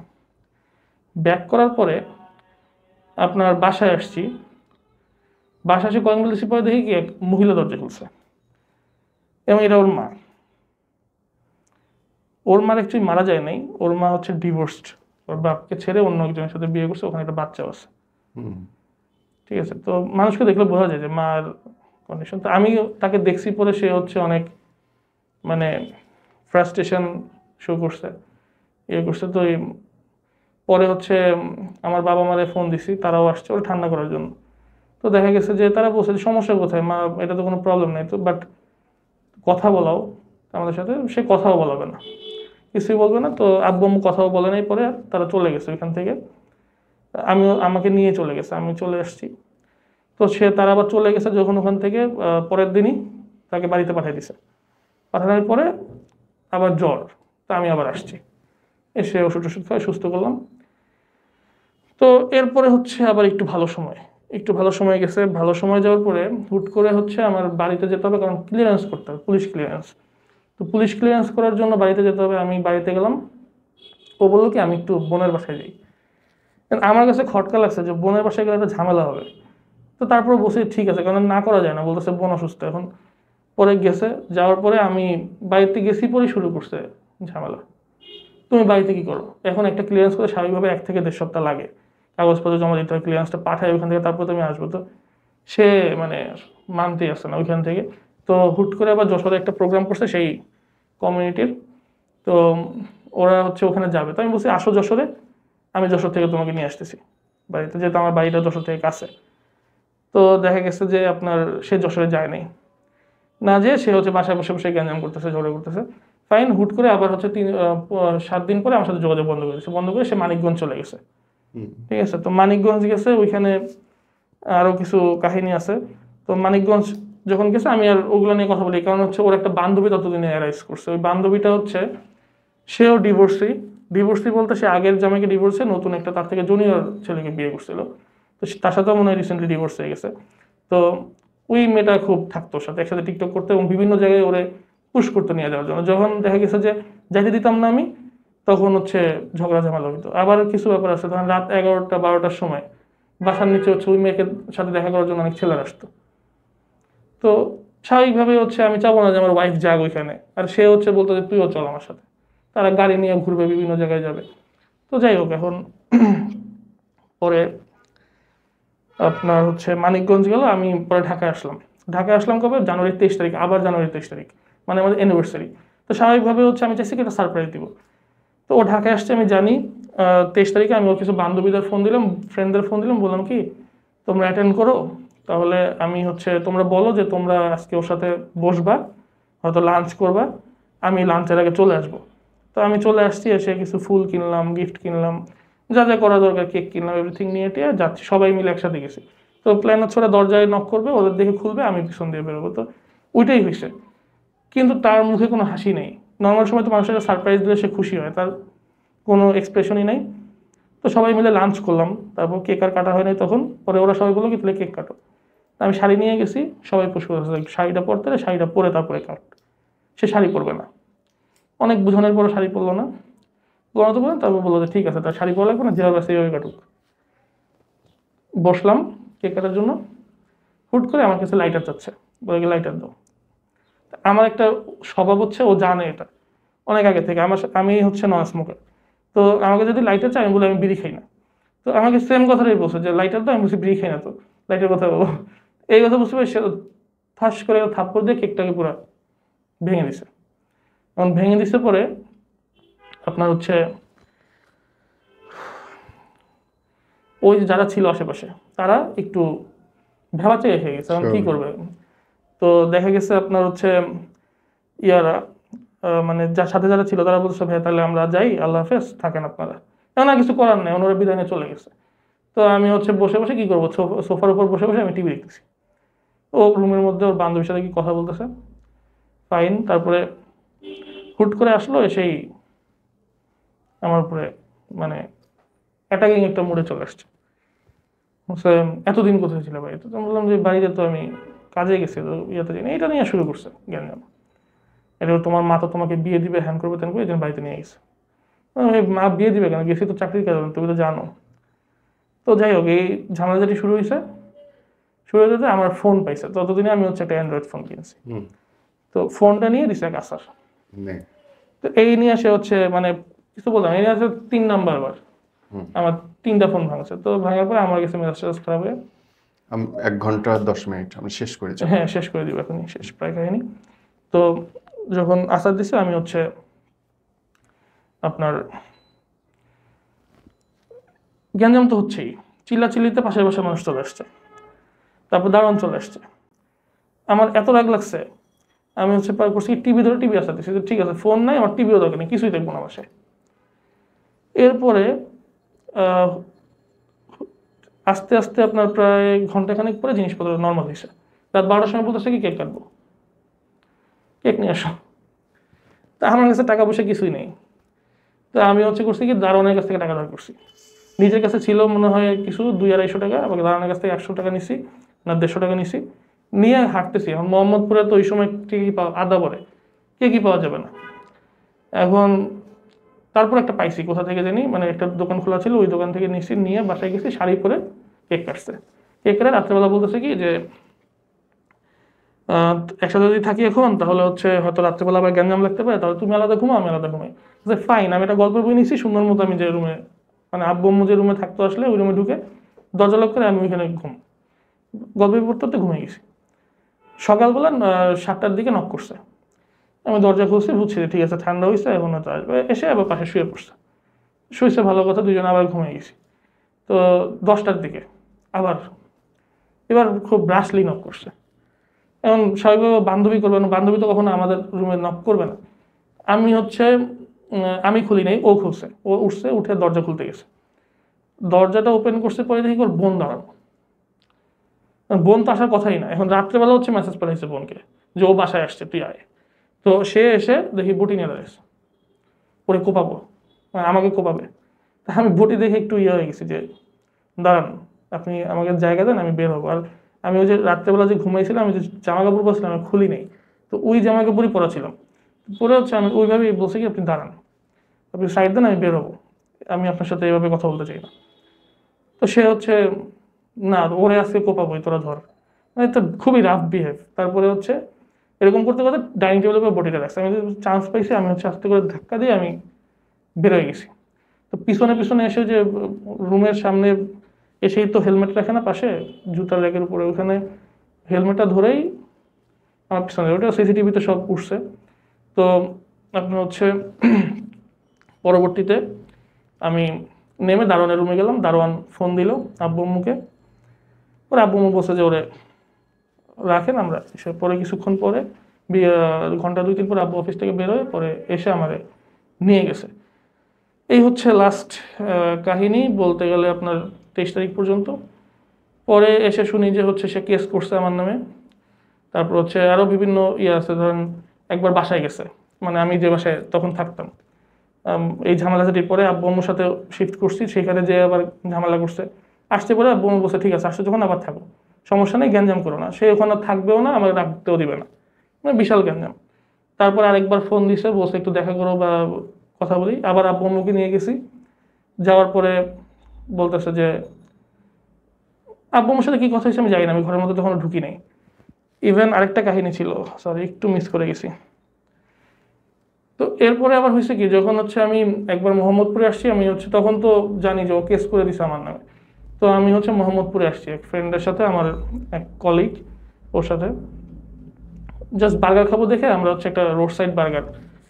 ব্যাক করার পরে আপনার বাসায় আসছি, বাসায় এসে কয়েক মিনিট পরে দেখি কি এক মহিলা দরজা খুলছে, এবং এটা ওর মা। ওর মার অ্যাকচুয়ালি মারা যায় নাই, ওর মা হচ্ছে ডিভোর্সড, ওর বাপকে ছেড়ে অন্য একজনের সাথে বিয়ে করছে, ওখানে একটা বাচ্চাও আছে। ঠিক আছে, তো মানুষকে দেখলে বোঝা যায় যে মার কন্ডিশন। তো আমি তাকে দেখছি পরে সে হচ্ছে অনেক মানে ফ্রাস্ট্রেশন শো করছে, ইয়ে করছে। তো পরে হচ্ছে আমার বাবা মারে ফোন দিছি, তারাও আসছে ওরা ঠান্ডা করার জন্য। তো দেখা গেছে যে তারা বলছে যে সমস্যা কোথায় মা, এটা তো কোনো প্রবলেম নেই তো, বাট কথা বলাও আমাদের সাথে, সে কথাও বলাবে না, কিছুই বলবে না। তো আব্বু আম্মু কথাও বলে নাই, পরে তারা চলে গেছে ওইখান থেকে। আমাকে নিয়ে চলে গেছে, আমি চলে আসছি। তো তারা আবার চলে গেছে যখন ওখান থেকে পরের দিনই তাকে বাড়িতে পাঠিয়ে দিছে। পাঠানোর পরে আবার জ্বর, তো আমি আবার আসছি, এসে ওষুধ টষুধ খাই সুস্থ করলাম। তো এরপরে হচ্ছে আবার একটু ভালো সময় গেছে। ভালো সময় যাওয়ার পরে হুট করে হচ্ছে আমার বাড়িতে যেতে হবে, কারণ ক্লিয়ারেন্স করতে হবে, পুলিশ ক্লিয়ারেন্স। তো পুলিশ ক্লিয়ারেন্স করার জন্য বাড়িতে যেতে হবে। আমি বাড়িতে গেলাম, ও বললো কি আমি একটু বোনের বাসায় যাই। আমার কাছে খটকা লাগছে যে বোনের বাসায় গেলে একটা ঝামেলা হবে। তো তারপর বসে ঠিক আছে, কারণ না করা যায় না, বলতেছে বোন অসুস্থ এখন। পরে গেছে, যাওয়ার পরে আমি বাড়িতে গেছি, পরে শুরু করছে ঝামেলা। তুমি বাড়িতে কি করো? এখন একটা ক্লিয়ারেন্স করে স্বাভাবিকভাবে 1 থেকে 1.5 সপ্তাহ লাগে, কাগজপত্র জমা দিতে হয়, ক্লিয়ারেন্সটা পাঠায় ওইখান থেকে, তারপর তুমি আসবো। তো সে মানে মানতেই আসছে না ওইখান থেকে। তো হুট করে আবার যশোরে একটা প্রোগ্রাম করছে সেই কমিউনিটির, তো ওরা হচ্ছে ওখানে যাবে। তো আমি বলছি আসো যশোরে, আমি যশোর থেকে তোমাকে নিয়ে আসতেছি বাড়িতে, যেহেতু আমার বাড়িটা যশোর থেকে কাছে। তো দেখা গেছে যে আপনার সে যশোরে যায় নাই, না যে সে হচ্ছে বাসায় বসে বসে গ্যাঞ্জাম করতেছে, ঝগড়া করতেছে। ফাইন, হুট করে আবার হচ্ছে 7 দিন পরে আমার সাথে যোগাযোগ বন্ধ করে সে মানিকগঞ্জ চলে গেছে। ঠিক আছে, তো মানিকগঞ্জ গেছে, ওইখানে আরো কিছু কাহিনী আছে। তো মানিকগঞ্জ যখন গেছে আমি আর ওগুলো নিয়ে কথা বলি, কারণ হচ্ছে ওর একটা বান্ধবী ততদিনে অ্যারাইজ করছে। ওই বান্ধবীটা হচ্ছে সেও ডিভোর্সি বলতে সে আগের জামাইকে ডিভোর্সে নতুন একটা তার থেকে জুনিয়র ছেলেকে বিয়ে করছিল। তো তার সাথেও মনে হয় রিসেন্টলি ডিভোর্স হয়ে গেছে। তো ওই মেয়েটা খুব থাকতো ওর সাথে, একসাথে টিকটক করতে এবং বিভিন্ন জায়গায় ওরে পুশ করতে নিয়ে যাওয়ার জন্য। যখন দেখা গেছে যে যাইতে দিতাম না আমি, তখন হচ্ছে ঝগড়া ঝামেলা হইতো। আবার কিছু ব্যাপার আছে, ধরেন রাত 11টা 12টার সময় বাসার নিচে হচ্ছে ওই মেয়েকে সাথে দেখা করার জন্য অনেক ছেলেরা আসতো। তো স্বাভাবিকভাবে হচ্ছে আমি চাবো না যে আমার ওয়াইফ যাক ওইখানে, আর সে হচ্ছে বলতো যে তুইও চল আমার সাথে। তারা গাড়ি নিয়ে ঘুরবে, বিভিন্ন জায়গায় যাবে। তো যাই হোক, এখন পরে আপনার হচ্ছে মানিকগঞ্জ গেল, আমি পরে ঢাকায় আসলাম কবে? জানুয়ারির 23 তারিখ, আবার জানুয়ারির 23 তারিখ, মানে আমাদের অ্যানিভার্সারি। তো স্বাভাবিকভাবে হচ্ছে আমি চাইছি কি একটা সারপ্রাইজ দিব। তো ও ঢাকায় আসছে আমি জানি। 23 তারিখে আমি ওর কিছু বান্ধবীদের ফোন দিলাম, ফ্রেন্ডদের ফোন দিলাম, বললাম কি তোমরা অ্যাটেন্ড করো, তাহলে আমি হচ্ছে তোমরা বলো যে তোমরা আজকে ওর সাথে বসবা, হয়তো লাঞ্চ করবা, আমি লাঞ্চের আগে চলে আসবো। তো আমি চলে আসছি, এসে কিছু ফুল কিনলাম, গিফট কিনলাম, যা যা করা দরকার, কেক কিনলাম, এভরিথিং নিয়ে টিয়ে যাচ্ছি, সবাই মিলে একসাথে গেছি। তো প্ল্যান হচ্ছে ওরা দরজায় নক করবে, ওদের দেখে খুলবে, আমি পিছন দিয়ে বেরোবো। তো ওইটাই হয়েছে, কিন্তু তার মুখে কোনো হাসি নেই। নর্মাল সময় তো মানুষের সারপ্রাইজ দিলে সে খুশি হয়, তার কোনো এক্সপ্রেশনই নাই। তো সবাই মিলে লাঞ্চ করলাম, তারপর কেক আর কাটা হয় নাই তখন। পরে ওরা সবাই বললো কি তাহলে কেক কাটো। আমি শাড়ি নিয়ে গেছি, সবাই পুশ করে শাড়িটা পরতে, শাড়িটা পরে তারপরে কাট। সে শাড়ি পরবে না, অনেক বুঝানোর পরে শাড়ি পরলো না, গণত বলেন। তারপর বললো যে ঠিক আছে, তার শাড়ি পরা লাগবে না, যেভাবে সেইভাবে কাটুক। বসলাম কেক কাটার জন্য, হুট করে আমার কাছে লাইটার চাচ্ছে, বলে কি লাইটার দাও। আমার একটা স্বভাব হচ্ছে, ও জানে এটা অনেক আগে থেকে, আমি হচ্ছে নন স্মোকার। তো আমাকে যদি লাইটার চাই, আমি বলি আমি বিড়ি খাই না। তো আমাকে সেম কথাটাই বলছে যে লাইটার দাও, আমি বলছি বিড়ি খাই না, তো লাইটার কথা বলো। এই কথা বুঝতে পারি, সে ফাঁস করে থাপ্পড় দিয়ে কেকটাকে পুরো ভেঙে দিছে। এখন ভেঙে দিছে পরে আপনার হচ্ছে ওই যারা ছিল আশেপাশে, তারা একটু ভেবাচাই হয়ে গেছে, এখন কি করবে। তো দেখা গেছে আপনার হচ্ছে ইয়ারা মানে যার সাথে যারা ছিল তারা বলছে ভাই তাহলে আমরা যাই, আল্লাহ হাফেজ, থাকেন আপনারা। এখন আর কিছু করার নেই, ওনারা বিদায় নিয়ে চলে গেছে। তো আমি হচ্ছে বসে বসে কি করবো, সোফার উপর বসে বসে আমি টিভি দেখতেছি। ও রুমের মধ্যে ওর বান্ধবীর সাথে কি কথা বলতেছে, ফাইন। তারপরে হুট করে আসলো, এসেই আমার উপরে মানে অ্যাটাকিং একটা মুডে চলে আসছে। বলছে এতদিন কোথায় ছিল বাড়িতে? তো বললাম যে বাড়িতে তো আমি কাজে গেছি, তো ইয়েতে যাই না। এটা নিয়ে শুরু করছে জ্ঞান। এটা তোমার মা তো তোমাকে বিয়ে দিবে, হ্যান করবে, তেন করবে, এই জন্য বাড়িতে নিয়ে গেছে। মা বিয়ে দিবে কেন, গেছি তো চাকরির কাজ, তুমি তো জানো। তো যাই হোক, এই ঝামেলাঝাটি শুরু হয়েছে। শুরু হতে আমার ফোন পাইছে, ততদিনে আমি হচ্ছে একটা অ্যান্ড্রয়েড ফোন কিনছি। তো ফোনটা নিয়ে দিছে কাসার। তো এই নিয়ে সে হচ্ছে মানে কিছু বললাম, এই নিয়ে আছে 3 নাম্বার বার আমার 3টা ফোন ভাঙছে। তো ভাঙার পরে আমার কাছে মেজাজ খারাপ হয়ে 1 ঘন্টা 10 মিনিট আমি শেষ করেছি। হ্যাঁ, শেষ করে দিব, এখনই শেষ প্রায় কাহিনী। তো যখন আসার দিছে, আমি হচ্ছে আপনার গ্যাঞ্জাম তো হচ্ছেই, চিল্লাচিল্লিতে পাশের বাসার মানুষ চলে আসছে, তারপর দারোয়ান চলে আসছে। আমার এত রাগ লাগছে, আমি হচ্ছে প্রায় করছি টিভি ধরে টিভি আসতে দিচ্ছি, ঠিক আছে ফোন নাই, আমার টিভিও দরকার নেই, কিছুই দেখবো না বাসায়। এরপরে আহ, আস্তে আস্তে আপনার প্রায় ঘন্টাখানেক পরে জিনিসপত্র নর্মাল হয়েছে। রাত 12টার সময় বলতেছে কি কেক কাটবো, কেক নিয়ে আসো। তা আমার কাছে টাকা পয়সা কিছুই নেই। তো আমি হচ্ছে করছি কি দারোয়ানের কাছ থেকে টাকা ধার করছি। নিজের কাছে ছিল মনে হয় কিছু 200-250 টাকা, আবার দারোয়ানের কাছ থেকে 100 টাকা নিছি না 150 টাকা নিছি, নিয়ে হাঁটতেছি। এখন মোহাম্মদপুরে তো ওই সময় ঠিকই পাওয়া আদা পরে, কে কি পাওয়া যাবে না। এখন তারপর একটা পাইছি কোথা থেকে জানি, মানে একটা দোকান খোলা ছিল, ওই দোকান থেকে নিছি, নিয়ে বাসায় গেছি, শাড়ি পরে কেক কাটছে। কেক কাটে রাত্রেবেলা বলতেছে কি যে একসাথে যদি থাকি এখন তাহলে হচ্ছে হয়তো রাত্রেবেলা আবার গ্যাঞ্জাম লাগতে পারে, তাহলে তুমি আলাদা ঘুমো আমি আলাদা ঘুমাই। যে ফাইন, আমি একটা গল্পের বই নিছি সুন্দর মতো, আমি যে রুমে মানে আব্বু আম্মু যে রুমে থাকতো আসলে ওই রুমে ঢুকে দরজা লক করে আমি ওইখানে গল্পের পড়তে ঘুমিয়ে গেছি। সকালবেলা 7টার দিকে নক করছে, আমি দরজা খুলছি, বুঝছি ঠিক আছে ঠান্ডা হয়েছে এখন হয়তো আসবে, এসে আবার পাশে শুয়ে পড়ছে। শুয়েছে ভালো কথা, দুজনে আবার ঘুমিয়ে গেছি। তো 10টার দিকে আবার এবার খুব ব্রাশলি নক করছে। এখন স্বাভাবিকভাবে বান্ধবী করবে না, বান্ধবী তো কখনো আমাদের রুমে নক করবে না। আমি হচ্ছে আমি খুলি নাই, ও খুলছে, ও উঠছে, উঠে দরজা খুলতে গেছে। দরজাটা ওপেন করছে, পরে দেখি ওর বোন দাঁড়ানো। বোন তো আসার কথাই না, এখন রাত্রেবেলা হচ্ছে মেসেজ পাঠাইছে বোনকে যে ও বাসায় আসছে তুই আয়। তো সে এসে দেখি বটি নিয়ে দাঁড়িয়েছে, ওরে কোপাবো, মানে আমাকে কোপাবে। তা আমি বটি দেখে একটু ইয়ে হয়ে গেছি যে দাঁড়ান, আপনি আমাকে জায়গা দেন, আমি বের হবো। আর আমি ওই যে রাত্রেবেলা যে ঘুমাইছিলাম, আমি যে জামা কাপড় পরছিলাম আমি খুলি নেই, তো ওই জামা কাপড়ই পরা ছিলাম, পরে হচ্ছে আমি ওইভাবেই বলছি কি আপনি দাঁড়ান, আপনি সাইড দেন, আমি বের হবো, আমি আপনার সাথে এইভাবে কথা বলতে চাই না। তো সে হচ্ছে না ওরে আজকে কোপাবোই, তোরা ধর, মানে তো খুবই রাফ বিহেভ। তারপরে হচ্ছে এরকম করতে করতে ডাইনিং টেবিলের উপর বডিটা রাখছে, আমি চান্স পাইছি, আমি হচ্ছে আস্তে করে ধাক্কা দিয়ে আমি বের হয়ে গেছি। তো পিছনে পিছনে এসে যে রুমের সামনে এসেই তো হেলমেট রাখে না পাশে জুতার র্যাকের উপরে, ওখানে হেলমেটটা ধরেই আমার পিছনে, ওটা সিসিটিভিতে সব উঠছে। তো আপনার হচ্ছে পরবর্তীতে আমি নেমে দারোয়ানের রুমে গেলাম, দারোয়ান ফোন দিল আব্বু আম্মুকে, পরে আব্বু আম্মু বসে যে ওরে রাখেন আমরা এসে। পরে কিছুক্ষণ পরে ঘন্টা 2-3 পরে আব্বু অফিস থেকে বেরোয়, পরে এসে আমারে নিয়ে গেছে। এই হচ্ছে লাস্ট কাহিনী বলতে গেলে আপনার 23 তারিখ পর্যন্ত। পরে এসে শুনি যে হচ্ছে সে কেস করছে আমার নামে। তারপর হচ্ছে আরও বিভিন্ন ইয়ে আছে, ধরেন একবার বাসায় গেছে, মানে আমি যে বাসায় তখন থাকতাম, এই ঝামেলাঝাটির পরে আব্বু আম্মুর সাথে শিফট করছি, সেখানে যে আবার ঝামেলা করছে। আসতে পরে আব্বু আম্মু বলছে ঠিক আছে আসছে যখন আবার থাকো, সমস্যা নেই, গ্যাঞ্জাম করো না। সে ওখানে থাকবেও না, আমাকে রাখতেও দিবে না, মানে বিশাল গ্যাঞ্জাম। তারপর আরেকবার ফোন দিছে, বলছে একটু দেখা করো বা কথা বলি। আবার আব্বু আম্মুকে নিয়ে গেছি, যাওয়ার পরে বলতেছে যে আব্বু আম্মুর সাথে কী কথা হয়েছে আমি জানি না, আমি ঘরের মধ্যে তখন ঢুকি নাই। ইভেন আরেকটা কাহিনী ছিল, সরি একটু মিস করে গেছি। তো এরপরে আবার হয়েছে কি, যখন হচ্ছে আমি একবার মোহাম্মদপুরে আসছি, আমি হচ্ছে তখন তো জানি যে ও কেস করে দিছে আমার নামে। তো আমি হচ্ছে মোহাম্মদপুরে আসছি এক ফ্রেন্ডের সাথে, আমার এক কলিগ, ওর সাথে জাস্ট বার্গার খাবো দেখে আমরা হচ্ছে একটা রোড সাইড বার্গার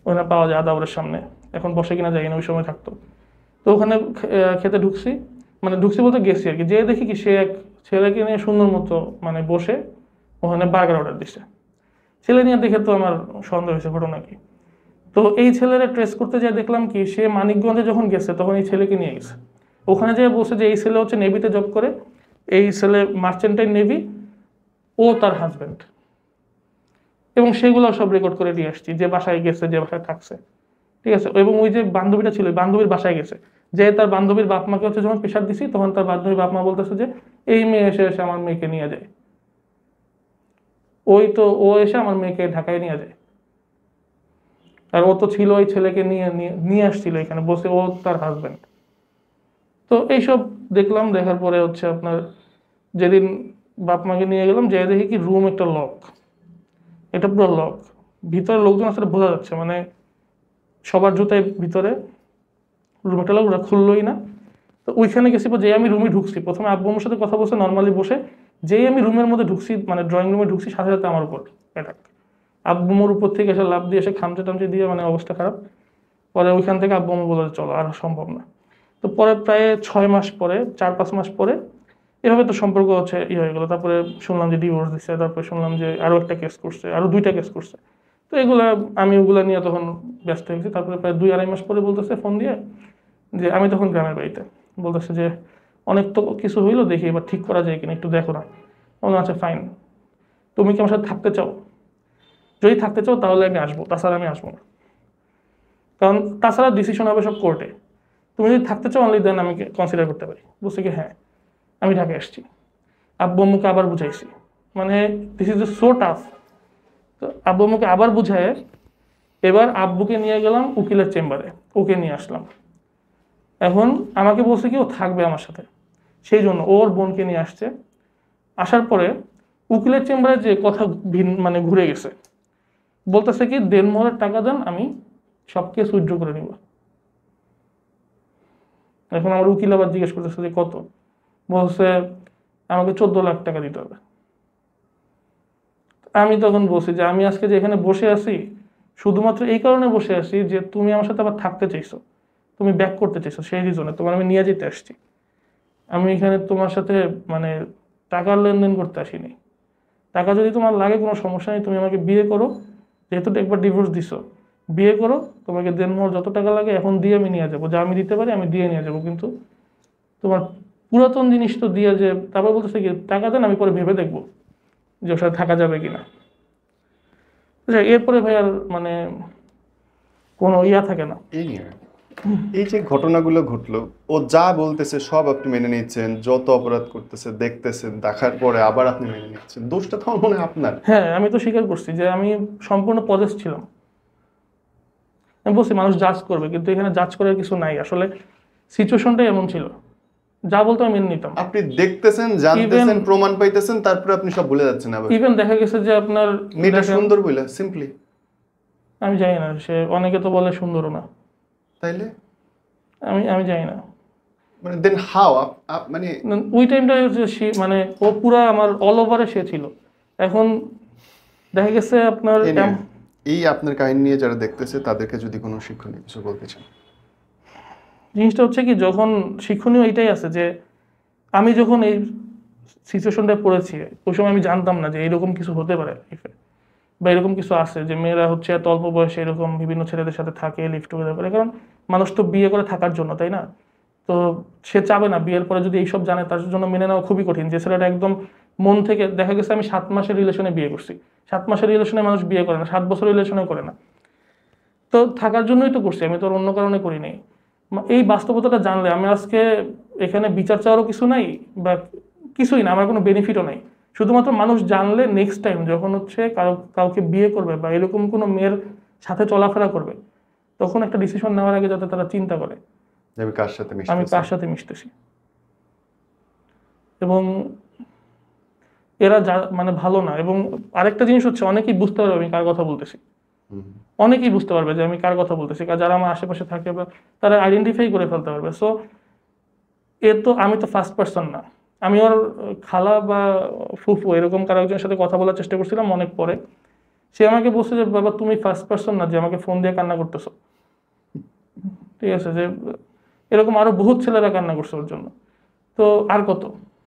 ওখানে পাওয়া যায় আদাবরের সামনে, এখন বসে কিনা যাই না, ওই সময় থাকতো। তো ওখানে খেতে ঢুকছি, মানে ঢুকছি বলতে গেছি আর কি, যেয়ে দেখি কি সে এক ছেলেকে নিয়ে সুন্দর মতো মানে বসে ওখানে বার্গার অর্ডার দিছে। ছেলে নিয়ে দেখে তো আমার সন্দেহ হয়েছে ঘটনা কি। তো এই ছেলেরা ট্রেস করতে যেয়ে দেখলাম কি সে মানিকগঞ্জে যখন গেছে তখন এই ছেলেকে নিয়ে গেছে। ওখানে যেয়ে বলছে যে এই ছেলে হচ্ছে নেভিতে জব করে, এই ছেলে মার্চেন্টাইন নেভি, ও তার হাজব্যান্ড, এবং সেগুলো সব রেকর্ড করে দিয়ে আসছি, যে বাসায় গেছে যে বাসায় থাকছে, ঠিক আছে। এবং ওই যে বান্ধবীটা ছিল বান্ধবীর বাসায় গেছে, যে তার বান্ধবীর বাপ মাকে হচ্ছে যখন প্রেশার দিছি তখন তার বান্ধবীর বাপ মা বলতেছে যে এই মেয়ে এসে এসে আমার মেয়েকে নিয়ে যায়, ওই তো ও এসে আমার মেয়েকে ঢাকায় নিয়ে যায়। আর ও তো ছিল ওই ছেলেকে নিয়ে নিয়ে আসছিল এখানে বসে, ও তার হাজব্যান্ড। তো এইসব দেখলাম, দেখার পরে হচ্ছে আপনার যেদিন বাপ মাকে নিয়ে গেলাম, যে দেখি কি রুম একটা লক, এটা পুরো লক, ভিতরে লোকজন আসলে বোঝা যাচ্ছে, মানে সবার জুতায় ভিতরে, রুম একটা লক, ওরা খুললোই না। তো ওইখানে গেছি, যে আমি রুমে ঢুকছি, প্রথমে আব্বু আম্মুর সাথে কথা বলছে নর্মালি বসে, যেই আমি রুমের মধ্যে ঢুকছি মানে ড্রয়িং রুমে ঢুকছি, সাথে সাথে আমার উপর অ্যাটাক। আব্বু আম্মুর উপর থেকে এসে লাফ দিয়ে এসে খামচে টামচে দিয়ে মানে অবস্থা খারাপ। পরে ওইখান থেকে আব্বু আম্মু বলে চলো আর সম্ভব না। তো তো পরে প্রায় 6 মাস পরে 4-5 মাস পরে এভাবে তো সম্পর্ক হচ্ছে হয়ে গেলো। তারপরে শুনলাম যে ডিভোর্স দিচ্ছে, তারপরে শুনলাম যে আরও একটা কেস করছে, আরও 2টা কেস করছে। তো এগুলা আমি ওগুলা নিয়ে তখন ব্যস্ত হয়ে গেছি। তারপরে প্রায় 2-2.5 মাস পরে বলতেছে ফোন দিয়ে যে আমি তখন গ্রামের বাড়িতে, বলতেছে যে অনেক তো কিছু হইলো, দেখি এবার ঠিক করা যায় কিনা, একটু দেখো না। বললাম আচ্ছা ফাইন, তুমি কি আমার সাথে থাকতে চাও? যদি থাকতে চাও তাহলে আমি আসবো, তাছাড়া আমি আসবো না। কারণ তাছাড়া ডিসিশন হবে সব কোর্টে। তুমি যদি থাকতে চাও অনলি দেন আমি কনসিডার করতে পারি। বলছে কি হ্যাঁ, আমি ঢাকায় আসছি। আব্বু আম্মুকে আবার বুঝাইছি, মানে দিস ইজ সো টাফ। তো আব্বু আম্মুকে আবার বুঝায় এবার আব্বুকে নিয়ে গেলাম উকিলের চেম্বারে, ওকে নিয়ে আসলাম। এখন আমাকে বলছে কি ও থাকবে আমার সাথে, সেই জন্য ওর বোনকে নিয়ে আসছে। আসার পরে উকিলের চেম্বারে যে কথা মানে ঘুরে গেছে, বলতেছে কি দেনমোহরের টাকা দেন, আমি সব কেস উইথড্র করে নিব। এখন আমার উকিল আবার জিজ্ঞেস করতেছে যে কত, বলছে আমাকে 14 লাখ টাকা দিতে হবে। আমি তখন বলছি যে আমি আজকে যে এখানে বসে আছি শুধুমাত্র এই কারণে বসে আছি যে তুমি আমার সাথে আবার থাকতে চাইছো, তুমি ব্যাক করতে চাইছো, সেই রিজনে তোমার আমি নিয়ে যেতে আসছি। আমি এখানে তোমার সাথে মানে টাকার লেনদেন করতে আসিনি। টাকা যদি তোমার লাগে কোনো সমস্যা নেই, তুমি আমাকে বিয়ে করো, যেহেতু একবার ডিভোর্স দিছো, বিয়ে করো, তোমাকে দেনমোহর যত টাকা লাগে এখন দিয়ে আমি নিয়ে যাবো, যা আমি দিতে পারি আমি দিয়ে নিয়ে যাবো, কিন্তু তোমার পুরাতন জিনিস তো দিয়ে যে। তারপর বলতেছে কি টাকা দেন, আমি পরে ভেবে দেখবো যে ওর সাথে থাকা যাবে কিনা। এরপরে ভাই আর মানে কোনো থাকে না। এই নিয়ে এই যে ঘটনাগুলো ঘটলো, ও যা বলতেছে সব আপনি মেনে নিচ্ছেন, যত অপরাধ করতেছে দেখতেছেন, দেখার পরে আবার আপনি মেনে নিচ্ছেন, দোষটা তো মনে হয় আপনার। হ্যাঁ, আমি তো স্বীকার করছি যে আমি সম্পূর্ণ পজেস ছিলাম। আমি বলছি মানুষ জাজ করবে, কিন্তু এখানে জাজ করার কিছু নাই, আসলে সিচুয়েশনটাই এমন ছিল, যা বলতো আমি মেনে নিতাম। আপনি দেখতেছেন, জানতেছেন, প্রমাণ পাইতেছেন, তারপরে আপনি সব ভুলে যাচ্ছেন। আবার ইভেন দেখা গেছে যে আপনার মেয়েটা সুন্দর বলে সিম্পলি, আমি জানি না, সে অনেকে তো বলে সুন্দরও না, তাইলে আমি জানি না। মানে দেন হাউ মানে ওই টাইমটা মানে ও পুরা আমার অল ওভারে সে ছিল। এখন দেখা গেছে আপনার এই আপনার কাহিনী নিয়ে যারা দেখতেছে তাদেরকে যদি কোনো শিক্ষণীয় কিছু বলতে চান। জিনিসটা হচ্ছে কি, যখন শিক্ষণীয় এইটাই আছে যে আমি যখন এই সিচুয়েশনটায় পড়েছি ওই সময় আমি জানতাম না যে এরকম কিছু হতে পারে লাইফে, বা এরকম কিছু আছে যে মেয়েরা হচ্ছে এত অল্প বয়সে এরকম বিভিন্ন ছেলেদের সাথে থাকে, লিভ টুগেদার করে। কারণ মানুষ তো বিয়ে করে থাকার জন্য, তাই না? তো সে চাবে না বিয়ের পরে যদি এইসব জানে, তার জন্য মেনে নেওয়া খুবই কঠিন। যে ছেলেটা একদম মন থেকে, দেখা গেছে আমি 7 মাসের রিলেশনে বিয়ে করছি, 7 মাসের রিলেশনে মানুষ বিয়ে করে না, 7 বছর রিলেশনে করে না। তো থাকার জন্যই তো করছি, আমি তো অন্য কারণে করি নাই। এই বাস্তবতাটা জানলে আমি আজকে এখানে বিচার চাওয়ারও কিছু নাই, বা কিছুই না, আমার কোনো বেনিফিটও নাই। শুধুমাত্র মানুষ জানলে নেক্সট টাইম যখন হচ্ছে কাউকে বিয়ে করবে বা এরকম কোনো মেয়ের সাথে চলাফেরা করবে, তখন একটা ডিসিশন নেওয়ার আগে যাতে তারা চিন্তা করে আমি কার সাথে আমি কার সাথে মিশতেছি। এবং এরা মানে ভালো না। এবং আরেকটা জিনিস হচ্ছে, অনেকেই বুঝতে পারবে আমি কার কথা বলতেছি, অনেকেই বুঝতে পারবে যে আমি কার কথা বলতেছি, যারা আমার আশেপাশে থাকে বা তারা আইডেন্টিফাই করে ফেলতে পারবে। সো তো আমি তো ফার্স্ট পার্সন না, আমি ওর খালা বা ফুফু এরকম কারো একজনের সাথে কথা বলার চেষ্টা করছিলাম অনেক পরে। সে আমাকে বলছে যে বাবা তুমি ফার্স্ট পার্সন না যে আমাকে ফোন দিয়ে কান্না করতেছো। ঠিক আছে, যে এরকম আরো বহুত ছেলেরা কান্না করছে ওর জন্য। তো আর কত